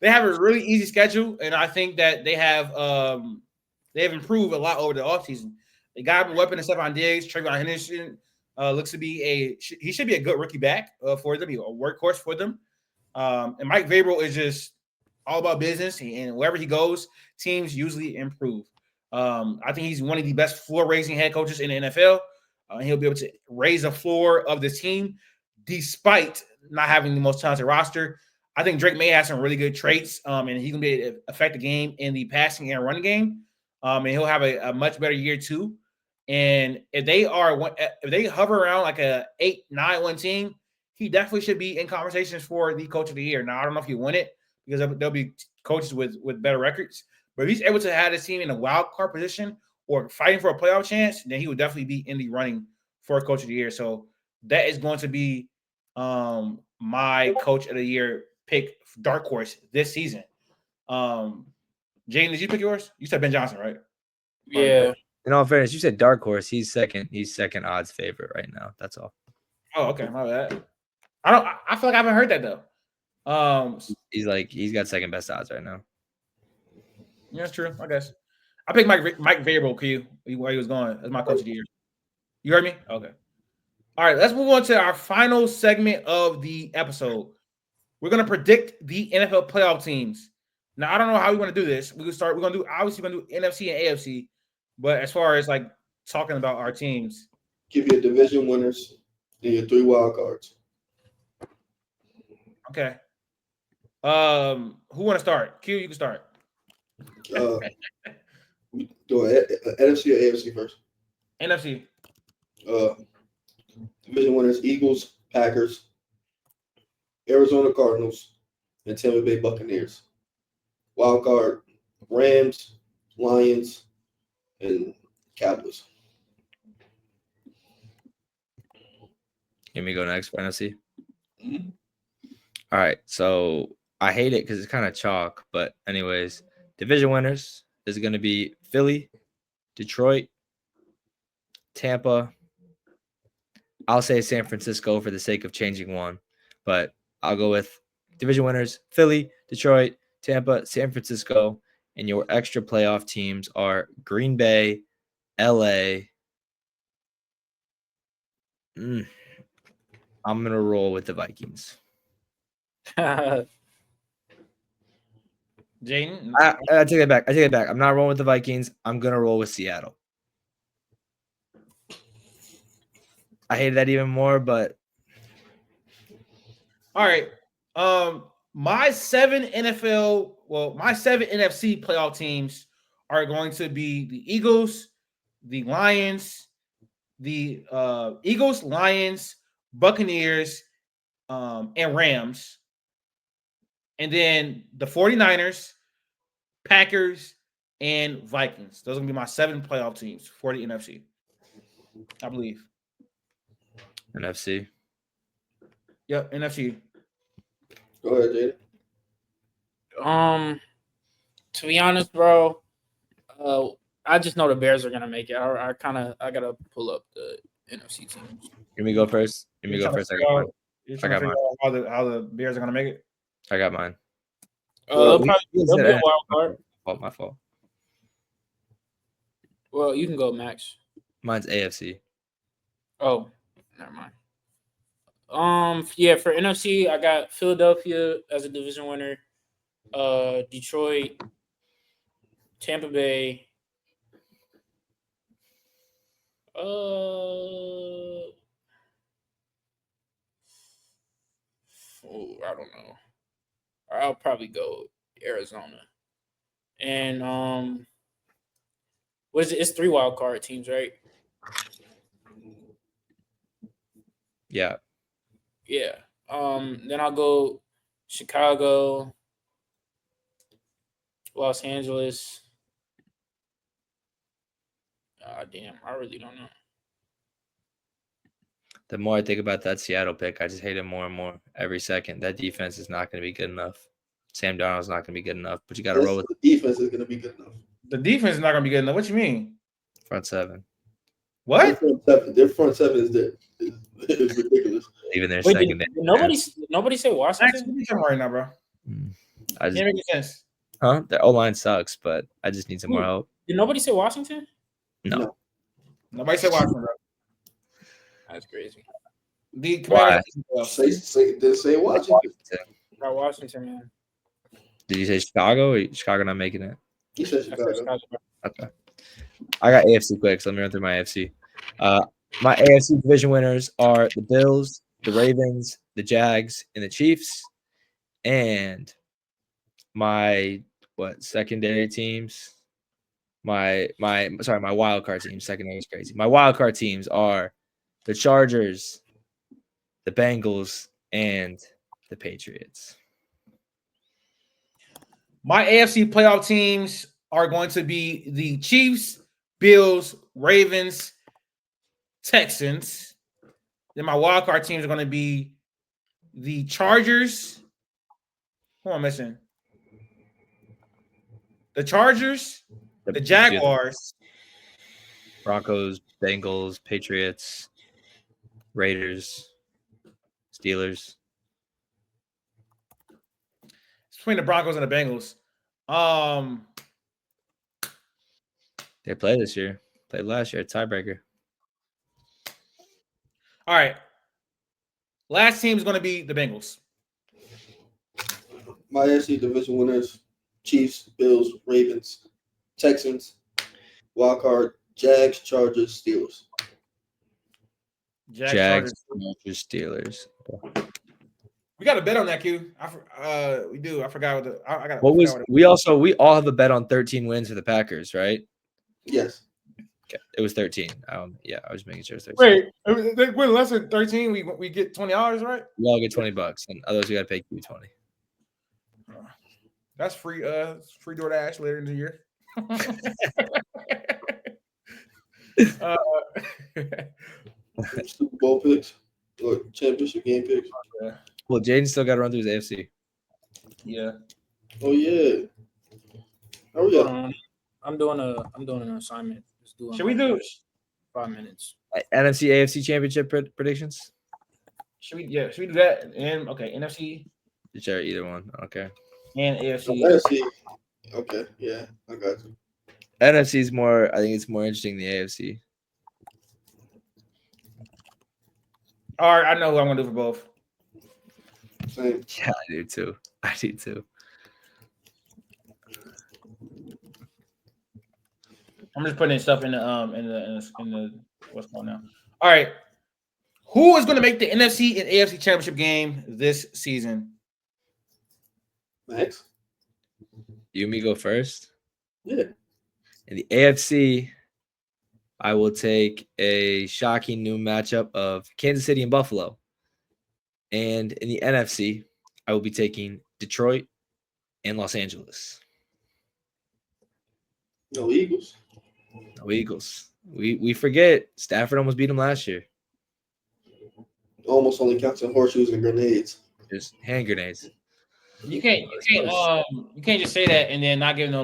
They have a really easy schedule, and I think that they have improved a lot over the offseason. They got a weapon in Stephon Diggs. Trayvon Henderson looks to be he should be a good rookie back for them, a workhorse for them. And Mike Vrabel is just all about business, and wherever he goes, teams usually improve. I think he's one of the best floor-raising head coaches in the NFL. He'll be able to raise the floor of the team despite not having the most talented roster. I think Drake May has some really good traits, and he can be able to affect the game in the passing and running game. And he'll have a much better year too. And if they hover around like a 8-9-1 team, he definitely should be in conversations for the Coach of the Year. Now I don't know if he win it because there'll be coaches with better records, but if he's able to have his team in a wild card position or fighting for a playoff chance, then he would definitely be in the running for Coach of the Year. So that is going to be my Coach of the Year pick, dark horse this season. Jane, did you pick yours? You said Ben Johnson, right? Yeah. In all fairness, you said dark horse. He's second odds favorite right now. That's all. Oh, okay, my bad. I feel like I haven't heard that though. He's got second best odds right now. Yeah, that's true. I guess I picked Mike Vrabel. Q where he was going as my coach of the year. You heard me? Okay. All right. Let's move on to our final segment of the episode. We're gonna predict the NFL playoff teams. Now I don't know how we want to do this. We're gonna do NFC and AFC, but as far as like talking about our teams, Give you division winners and your 3 wild cards. okay. Who want to start? Q, you can start. Do NFC or AFC first? NFC. Division winners: Eagles, Packers, Arizona Cardinals, and Tampa Bay Buccaneers. Wild card: Rams, Lions, and Cowboys. Let me go next for NFC. Mhm. All right, so I hate it because it's kind of chalk, but anyways, division winners is going to be Philly, Detroit, Tampa. I'll say San Francisco for the sake of changing one, but I'll go with division winners: Philly, Detroit, Tampa, San Francisco, and your extra playoff teams are Green Bay, LA. I'm gonna roll with the Vikings. Jaden. I take it back. I take it back. I'm not rolling with the Vikings. I'm gonna roll with Seattle. I hated that even more, but All right. My 7 NFC playoff teams are going to be the Eagles, the Lions, Buccaneers, and Rams. And then the 49ers, Packers, and Vikings. Those are going to be my 7 playoff teams for the NFC, I believe. NFC. Yep, NFC. Go ahead, Jaden. To be honest, bro, I just know the Bears are gonna make it. I gotta pull up the NFC teams. Let me go first. Let me You're go trying to first. figure out- you're I trying got to figure out how the Bears are going to make it? I got mine. They'll you be a wild card. My fault. Well, you can go, Max. Mine's AFC. Oh, never mind. Yeah, for NFC, I got Philadelphia as a division winner, Detroit, Tampa Bay, I don't know. I'll probably go Arizona. And what is it? It's 3 wild card teams, right? Yeah. Yeah. Then I'll go Chicago, Los Angeles. Damn, I really don't know. The more I think about that Seattle pick, I just hate it more and more every second. That defense is not going to be good enough. Sam Darnold's not going to be good enough, but you got to roll with The defense is going to be good enough. The defense is not going to be good enough. What you mean? front 7. What? Their front seven is ridiculous. Even their Wait, second. did nobody say Max, Washington? what are you talking about right now, bro? I Can't just, make sense. their O line sucks, but I just need some more help. Did nobody say Washington? No. Nobody said Washington, bro. That's crazy. The Why? Commanders. Say Washington. About Washington, man. Did you say Chicago or Chicago not making it? He said I said Chicago. Chicago. Okay. I got AFC quick, so let me run through my AFC. My AFC division winners are the Bills, the Ravens, the Jags, and the Chiefs. And my secondary teams? My wild card teams. Secondary is crazy. My wild card teams are the Chargers, the Bengals, and the Patriots. My AFC playoff teams are going to be the Chiefs, Bills, Ravens, Texans. Then my wild card teams are going to be the Chargers. Who am I missing? The Chargers, the Jaguars, Broncos, Bengals, Patriots, Raiders, Steelers. It's between the Broncos and the Bengals. They played this year. Played last year. Tiebreaker. All right. Last team is going to be the Bengals. My AFC division winners: Chiefs, Bills, Ravens, Texans, wild card, Jags, Chargers, Steelers. Jags, Jags, Chargers. Steelers. We got a bet on that, Q. We do. I forgot what the. I got. What was we all have a bet on 13 wins for the Packers, right? Yes. Okay. It was 13. Yeah, I was making sure it was 13. Wait, they win less than 13. We get $20, right? We all get $20, and otherwise we got to pay Q 20. That's free. Free DoorDash later in the year. Super Bowl picks or championship game picks. Well, Jaden still got to run through his AFC. Yeah. Oh yeah. Oh yeah. I'm doing an assignment. Should we do? 5 minutes? NFC AFC championship predictions. Should we do that? And okay, NFC Sure, either one. Okay. and AFC. NFC. Okay. Yeah, I got you. NFC is more. I think it's more interesting than the AFC. All right, I know who I'm gonna do for both. Same. Yeah, I do too. I do too. I'm just putting stuff in the what's going on. All right, who is going to make the NFC and AFC championship game this season? Max. You and me go first. Yeah. In the AFC, I will take a shocking new matchup of Kansas City and Buffalo. And in the NFC, I will be taking Detroit and Los Angeles. No Eagles. No Eagles. We forget Stafford almost beat them last year. Almost only counts in horseshoes and grenades. Just hand grenades. You can't just say that and then not give no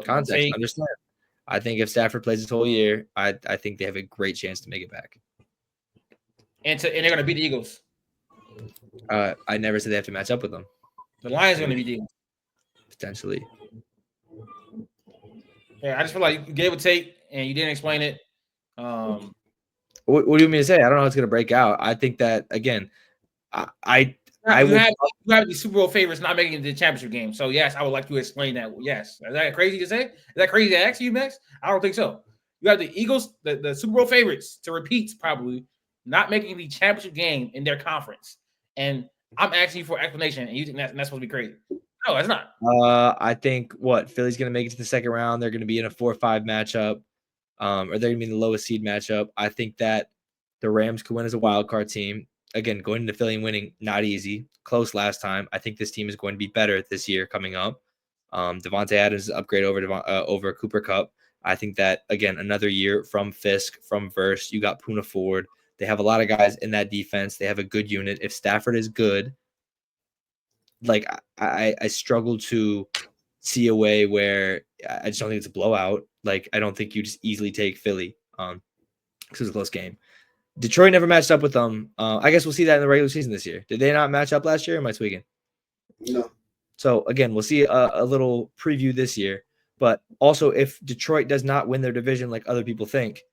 Context. take. Understand. I think if Stafford plays this whole year, I think they have a great chance to make it back. And they're going to beat the Eagles. I never said they have to match up with them. The Lions are going to beat the Eagles. Potentially. Yeah, I just feel like you gave a take and you didn't explain it. What do you want me to say? I don't know how it's going to break out. I think that, again, you have the Super Bowl favorites not making the championship game. So, yes, I would like to explain that. Yes. Is that crazy to say? Is that crazy to ask you, Max? I don't think so. You have the Eagles, the Super Bowl favorites, to repeat, probably, not making the championship game in their conference. And I'm asking you for explanation, and you think that's supposed to be crazy. No, it's not. I think Philly's going to make it to the second round. They're going to be in a 4-5 matchup, or they're going to be in the lowest seed matchup. I think that the Rams could win as a wild card team. Again, going into Philly and winning, not easy. Close last time. I think this team is going to be better this year coming up. Devontae Adams is an upgrade over Cooper Kupp. I think that, again, another year from Fisk, from Verse. You got Poona Ford. They have a lot of guys in that defense. They have a good unit. If Stafford is good, like I struggle to see a way where I just don't think it's a blowout. Like I don't think you just easily take Philly because it's a close game. Detroit never matched up with them. I guess we'll see that in the regular season this year. Did they not match up last year? Or am I tweaking? No. So again, we'll see a little preview this year. But also, if Detroit does not win their division like other people think,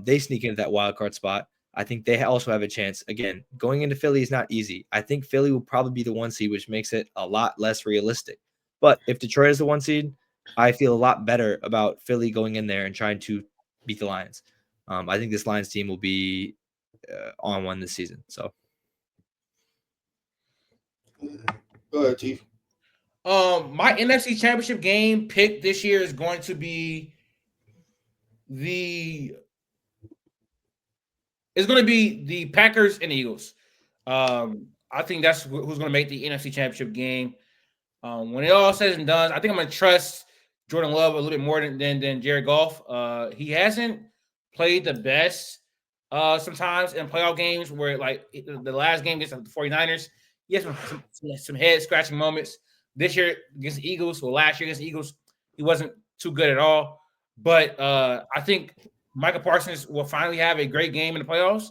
they sneak into that wild card spot. I think they also have a chance. Again, going into Philly is not easy. I think Philly will probably be the 1 seed, which makes it a lot less realistic. But if Detroit is the 1 seed, I feel a lot better about Philly going in there and trying to beat the Lions. I think this Lions team will be on one this season. So, go ahead, Chief. My NFC Championship game pick this year is going to be It's going to be the Packers and Eagles. I think that's who's going to make the NFC Championship game. When it all says and done, I think I'm going to trust Jordan Love a little bit more than Jared Goff. He hasn't played the best sometimes in playoff games where, like, the last game against the 49ers, he has some head-scratching moments. This year against the Eagles, or last year against the Eagles, he wasn't too good at all. But I think Micah Parsons will finally have a great game in the playoffs.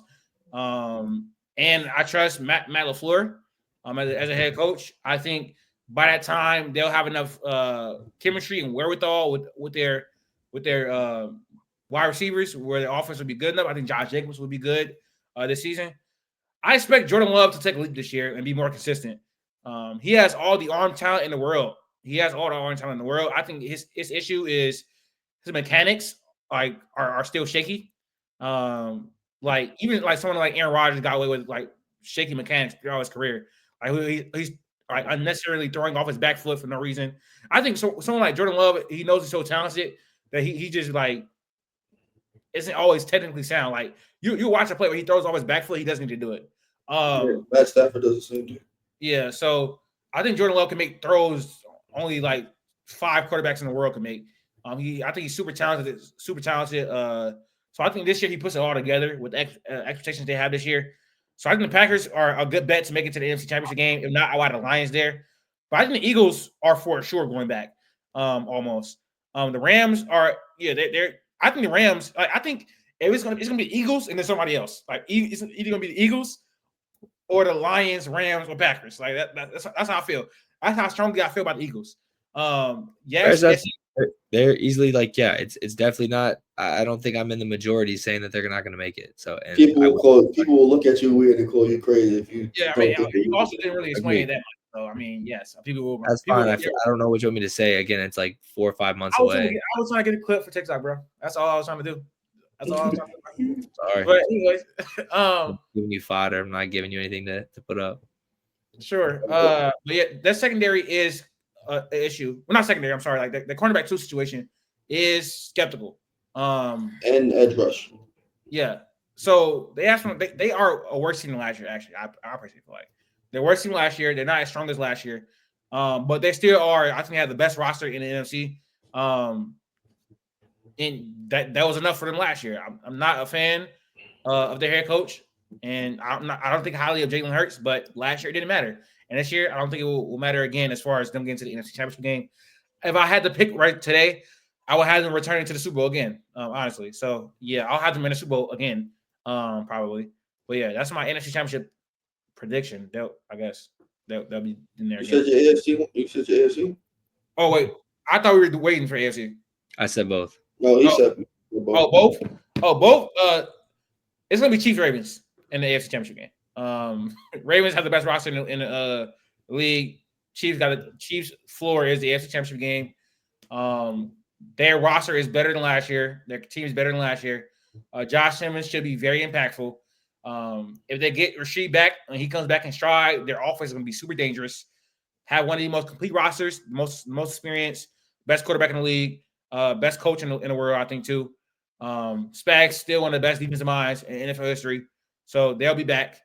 and I trust Matt LaFleur as a head coach. I think by that time they'll have enough chemistry and wherewithal with their wide receivers where their offense would be good enough. I think Josh Jacobs would be good this season. I expect Jordan Love to take a leap this year and be more consistent. He has all the arm talent in the world. I think his issue is his mechanics are still shaky. Like even like someone like Aaron Rodgers got away with like shaky mechanics throughout his career. Like he's like unnecessarily throwing off his back foot for no reason. I think someone like Jordan Love, he knows he's so talented that he just like isn't always technically sound. Like you watch a play where he throws off his back foot, he doesn't need to do it. Matt Stafford does the same thing. Yeah, so I think Jordan Love can make throws only like 5 quarterbacks in the world can make. I think he's super talented. So I think this year he puts it all together with the expectations they have this year. So I think the Packers are a good bet to make it to the NFC Championship game. If not, I would have the Lions there. But I think the Eagles are for sure going back. Almost. The Rams are they're. I think the Rams. I think if it's gonna be Eagles and then somebody else. Like it's either gonna be the Eagles or the Lions, Rams, or Packers. Like that's how I feel. That's how strongly I feel about the Eagles. Yes, they're easily like, yeah, it's definitely not. I don't think I'm in the majority saying that they're not going to make it. So and people will look at you weird and call you crazy if you. Yeah, I mean, you also didn't really explain that much. So I mean, yes, people will. That's fine. I don't know what you want me to say. Again, it's like 4 or 5 months away. I was trying to get a clip for TikTok, bro. That's all I was trying to do. That's all I was trying to do. Sorry. But anyways, I'm giving you fodder. I'm not giving you anything to put up. Sure. But yeah, that secondary is an issue. Well, not secondary. I'm sorry. Like the cornerback 2 situation is skeptical. And edge rush. Yeah. So they are a worse team than last year. Actually, I personally feel like they're worse team last year. They're not as strong as last year. But they still are. I think they have the best roster in the NFC. And that was enough for them last year. I'm not a fan of their head coach, and I don't think highly of Jalen Hurts. But last year it didn't matter, and this year I don't think it will matter again as far as them getting to the NFC Championship game. If I had to pick right today, I would have them returning to the Super Bowl again. Honestly, so yeah, I'll have them in the Super Bowl again, probably. But yeah, that's my NFC Championship prediction. I guess they'll be in there. You said your AFC. You said your AFC. Oh wait, I thought we were waiting for AFC. I said both. No, he said both. Both. It's gonna be Chiefs Ravens in the AFC Championship game. Ravens have the best roster in the league. Chiefs floor is the AFC Championship game. Their roster is better than last year. Their team is better than last year. Josh Simmons should be very impactful. If they get Rasheed back and he comes back in stride, their offense is going to be super dangerous. Have one of the most complete rosters, most experienced, best quarterback in the league, best coach in the world, I think, too. Spags still one of the best defensive minds in NFL history, so they'll be back.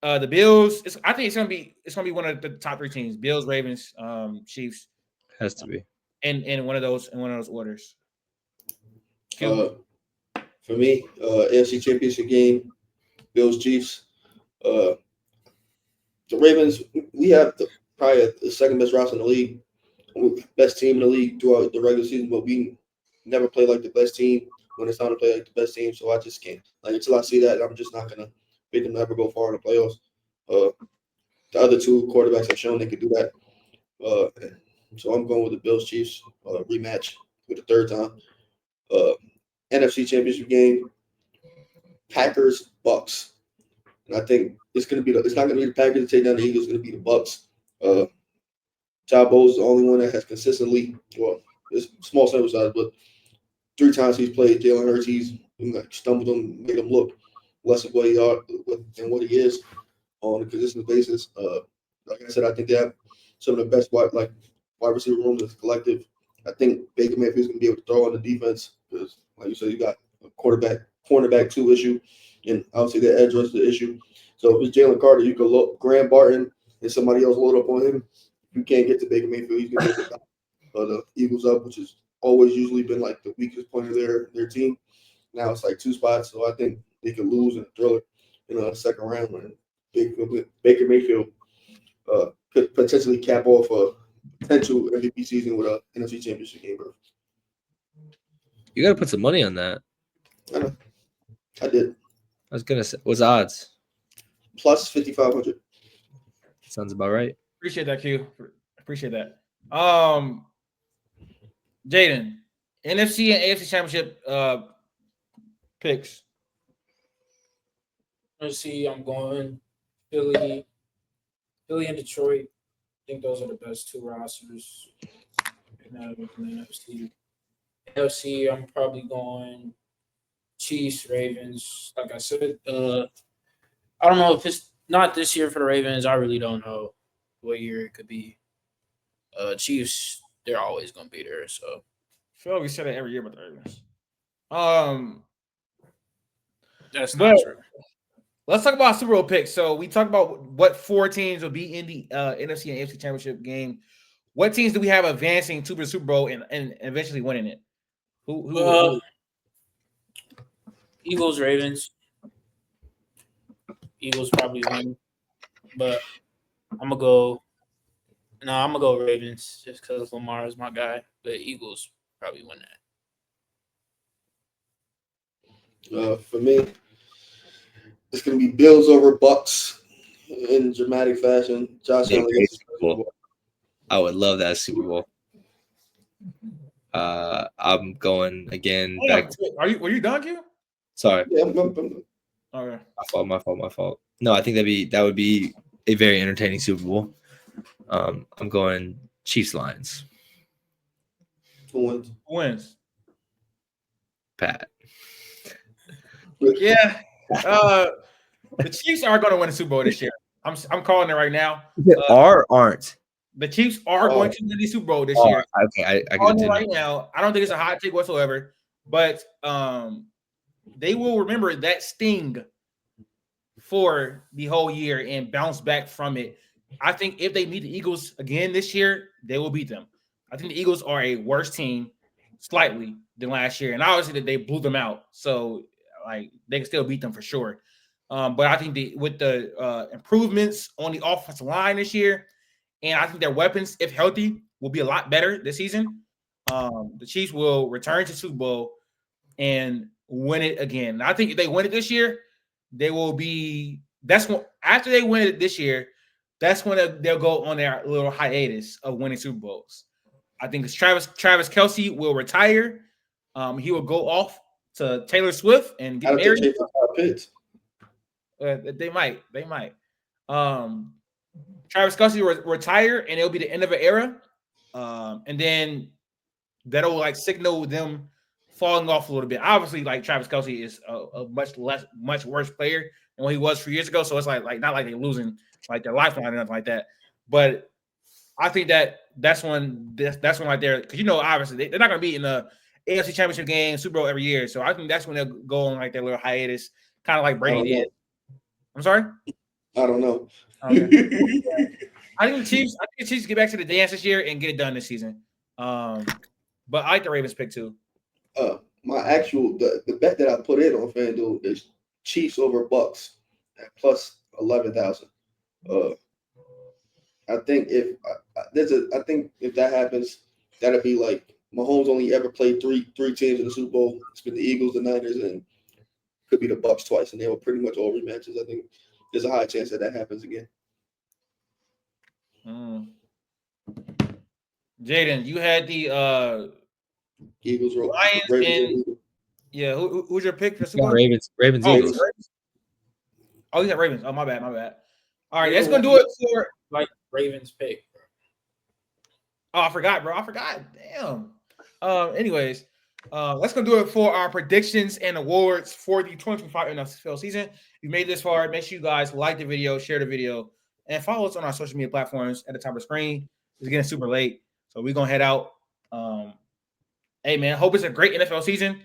The Bills, I think it's gonna be one of the top 3 teams: Bills, Ravens, Chiefs. Has to be in one of those orders. For me, AFC Championship game, Bills, Chiefs. The Ravens, we have probably the second best roster in the league, best team in the league throughout the regular season, but we never play like the best team when it's time to play like the best team. So I just can't. Like until I see that, I'm just not gonna pick them to ever go far in the playoffs. The other 2 quarterbacks have shown they could do that. So I'm going with the Bills Chiefs rematch for the 3rd time. NFC Championship game, Packers Bucks, and I think it's not going to be the Packers to take down the Eagles. It's going to be the Bucks. Todd Bowles is the only one that has consistently, well, it's small sample size, but 3 times he's played Jalen Hurts, he's stumbled him, made him look less of what he are than what he is on a consistent basis. Like I said, I think they have some of the best wide receiver rooms as a collective. I think Baker Mayfield's going to be able to throw on the defense because, like you said, you got a cornerback 2 issue, and obviously the edge rush the issue. So if it's Jalen Carter, you could look Graham Barton and somebody else load up on him. If you can't get to Baker Mayfield, he's going to get the Eagles up, which has always usually been like the weakest point of their team. Now it's like 2 spots, so I think they could lose in a thriller in a second round when Baker Mayfield could potentially cap off a potential MVP season with a NFC Championship game, bro. You got to put some money on that. I know. I did. I was gonna say, what's the odds? plus 5,500. Sounds about right. Appreciate that, Q. Appreciate that. Jaden, NFC and AFC Championship picks. Let's see. I'm going Philly and Detroit. I think those are the best two rosters in the NFC. NFC, I'm probably going Chiefs, Ravens. Like I said, I don't know if it's not this year for the Ravens. I really don't know what year it could be. Chiefs, they're always going to be there. So I feel like we say that every year about the Ravens. that's not true. Let's talk about Super Bowl picks. So we talked about what 4 teams will be in the NFC and AFC Championship game. What teams do we have advancing to the Super Bowl and eventually winning it? Who Eagles, Ravens. Eagles probably win, but I'm gonna go Ravens just because Lamar is my guy. But Eagles probably win that. For me, it's going to be Bills over Bucks in dramatic fashion. Josh Yeah, Allen great gets Super Bowl. I would love that Super Bowl. I'm going again back. Were you done, Q? Sorry, Yeah, Okay. my fault. No, I think that would be a very entertaining Super Bowl. I'm going Chiefs Lions. who Wins. Pat. Yeah. The Chiefs are going to win the Super Bowl this year. I'm calling it right now. Aren't. The Chiefs are going to win the Super Bowl this Oh, year. okay, I On can it right now. I don't think it's a hot take whatsoever, but they will remember that sting for the whole year and bounce back from it. I think if they meet the Eagles again this year, they will beat them. I think the Eagles are a worse team slightly than last year, and obviously that they blew them out, so like they can still beat them for sure. But I think with the improvements on the offensive line this year, and I think their weapons, if healthy, will be a lot better this season. The Chiefs will return to Super Bowl and win it again. And I think if they win it this year, they will be. That's when after they win it this year, that's when they'll go on their little hiatus of winning Super Bowls. I think it's Travis Kelce will retire. He will go off to Taylor Swift and get married. They might. Travis Kelce will retire, and it'll be the end of an era. And then that'll like signal them falling off a little bit. Obviously, like Travis Kelce is a much worse player than what he was 3 years ago. So it's like not like they're losing like their lifeline or nothing like that. But I think that's when right there, because obviously they're not going to be in the AFC Championship game, Super Bowl every year. So I think that's when they'll go on like their little hiatus, kind of like Brady did. I'm sorry? I don't know. Okay. I think the Chiefs get back to the dance this year and get it done this season. But I like the Ravens pick too. My actual the bet that I put in on FanDuel is Chiefs over Bucks at plus 11,000. I think if that happens, that'll be like Mahomes only ever played three teams in the Super Bowl. It's been the Eagles, the Niners, and could be the Bucks twice, and they were pretty much all rematches. I think there's a high chance that happens again. Jaden, you had the Eagles, Lions, and yeah, who's your pick for Super Bowl? Ravens, Eagles. Oh, you got Ravens. Oh, my bad. All right, that's gonna do it for like Ravens pick. Oh, I forgot, bro. Damn. Anyways, let's go do it for our predictions and awards for the 2025 NFL season. If you made this far, make sure you guys like the video, share the video, and follow us on our social media platforms at the top of the screen. It's getting super late, so we're gonna head out. Hey man, hope it's a great NFL season.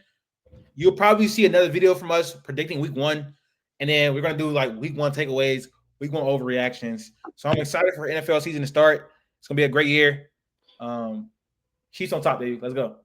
You'll probably see another video from us predicting week 1, and then we're gonna do like week 1 takeaways, week 1 overreactions. So I'm excited for NFL season to start. It's gonna be a great year. Chiefs on top, baby. Let's go.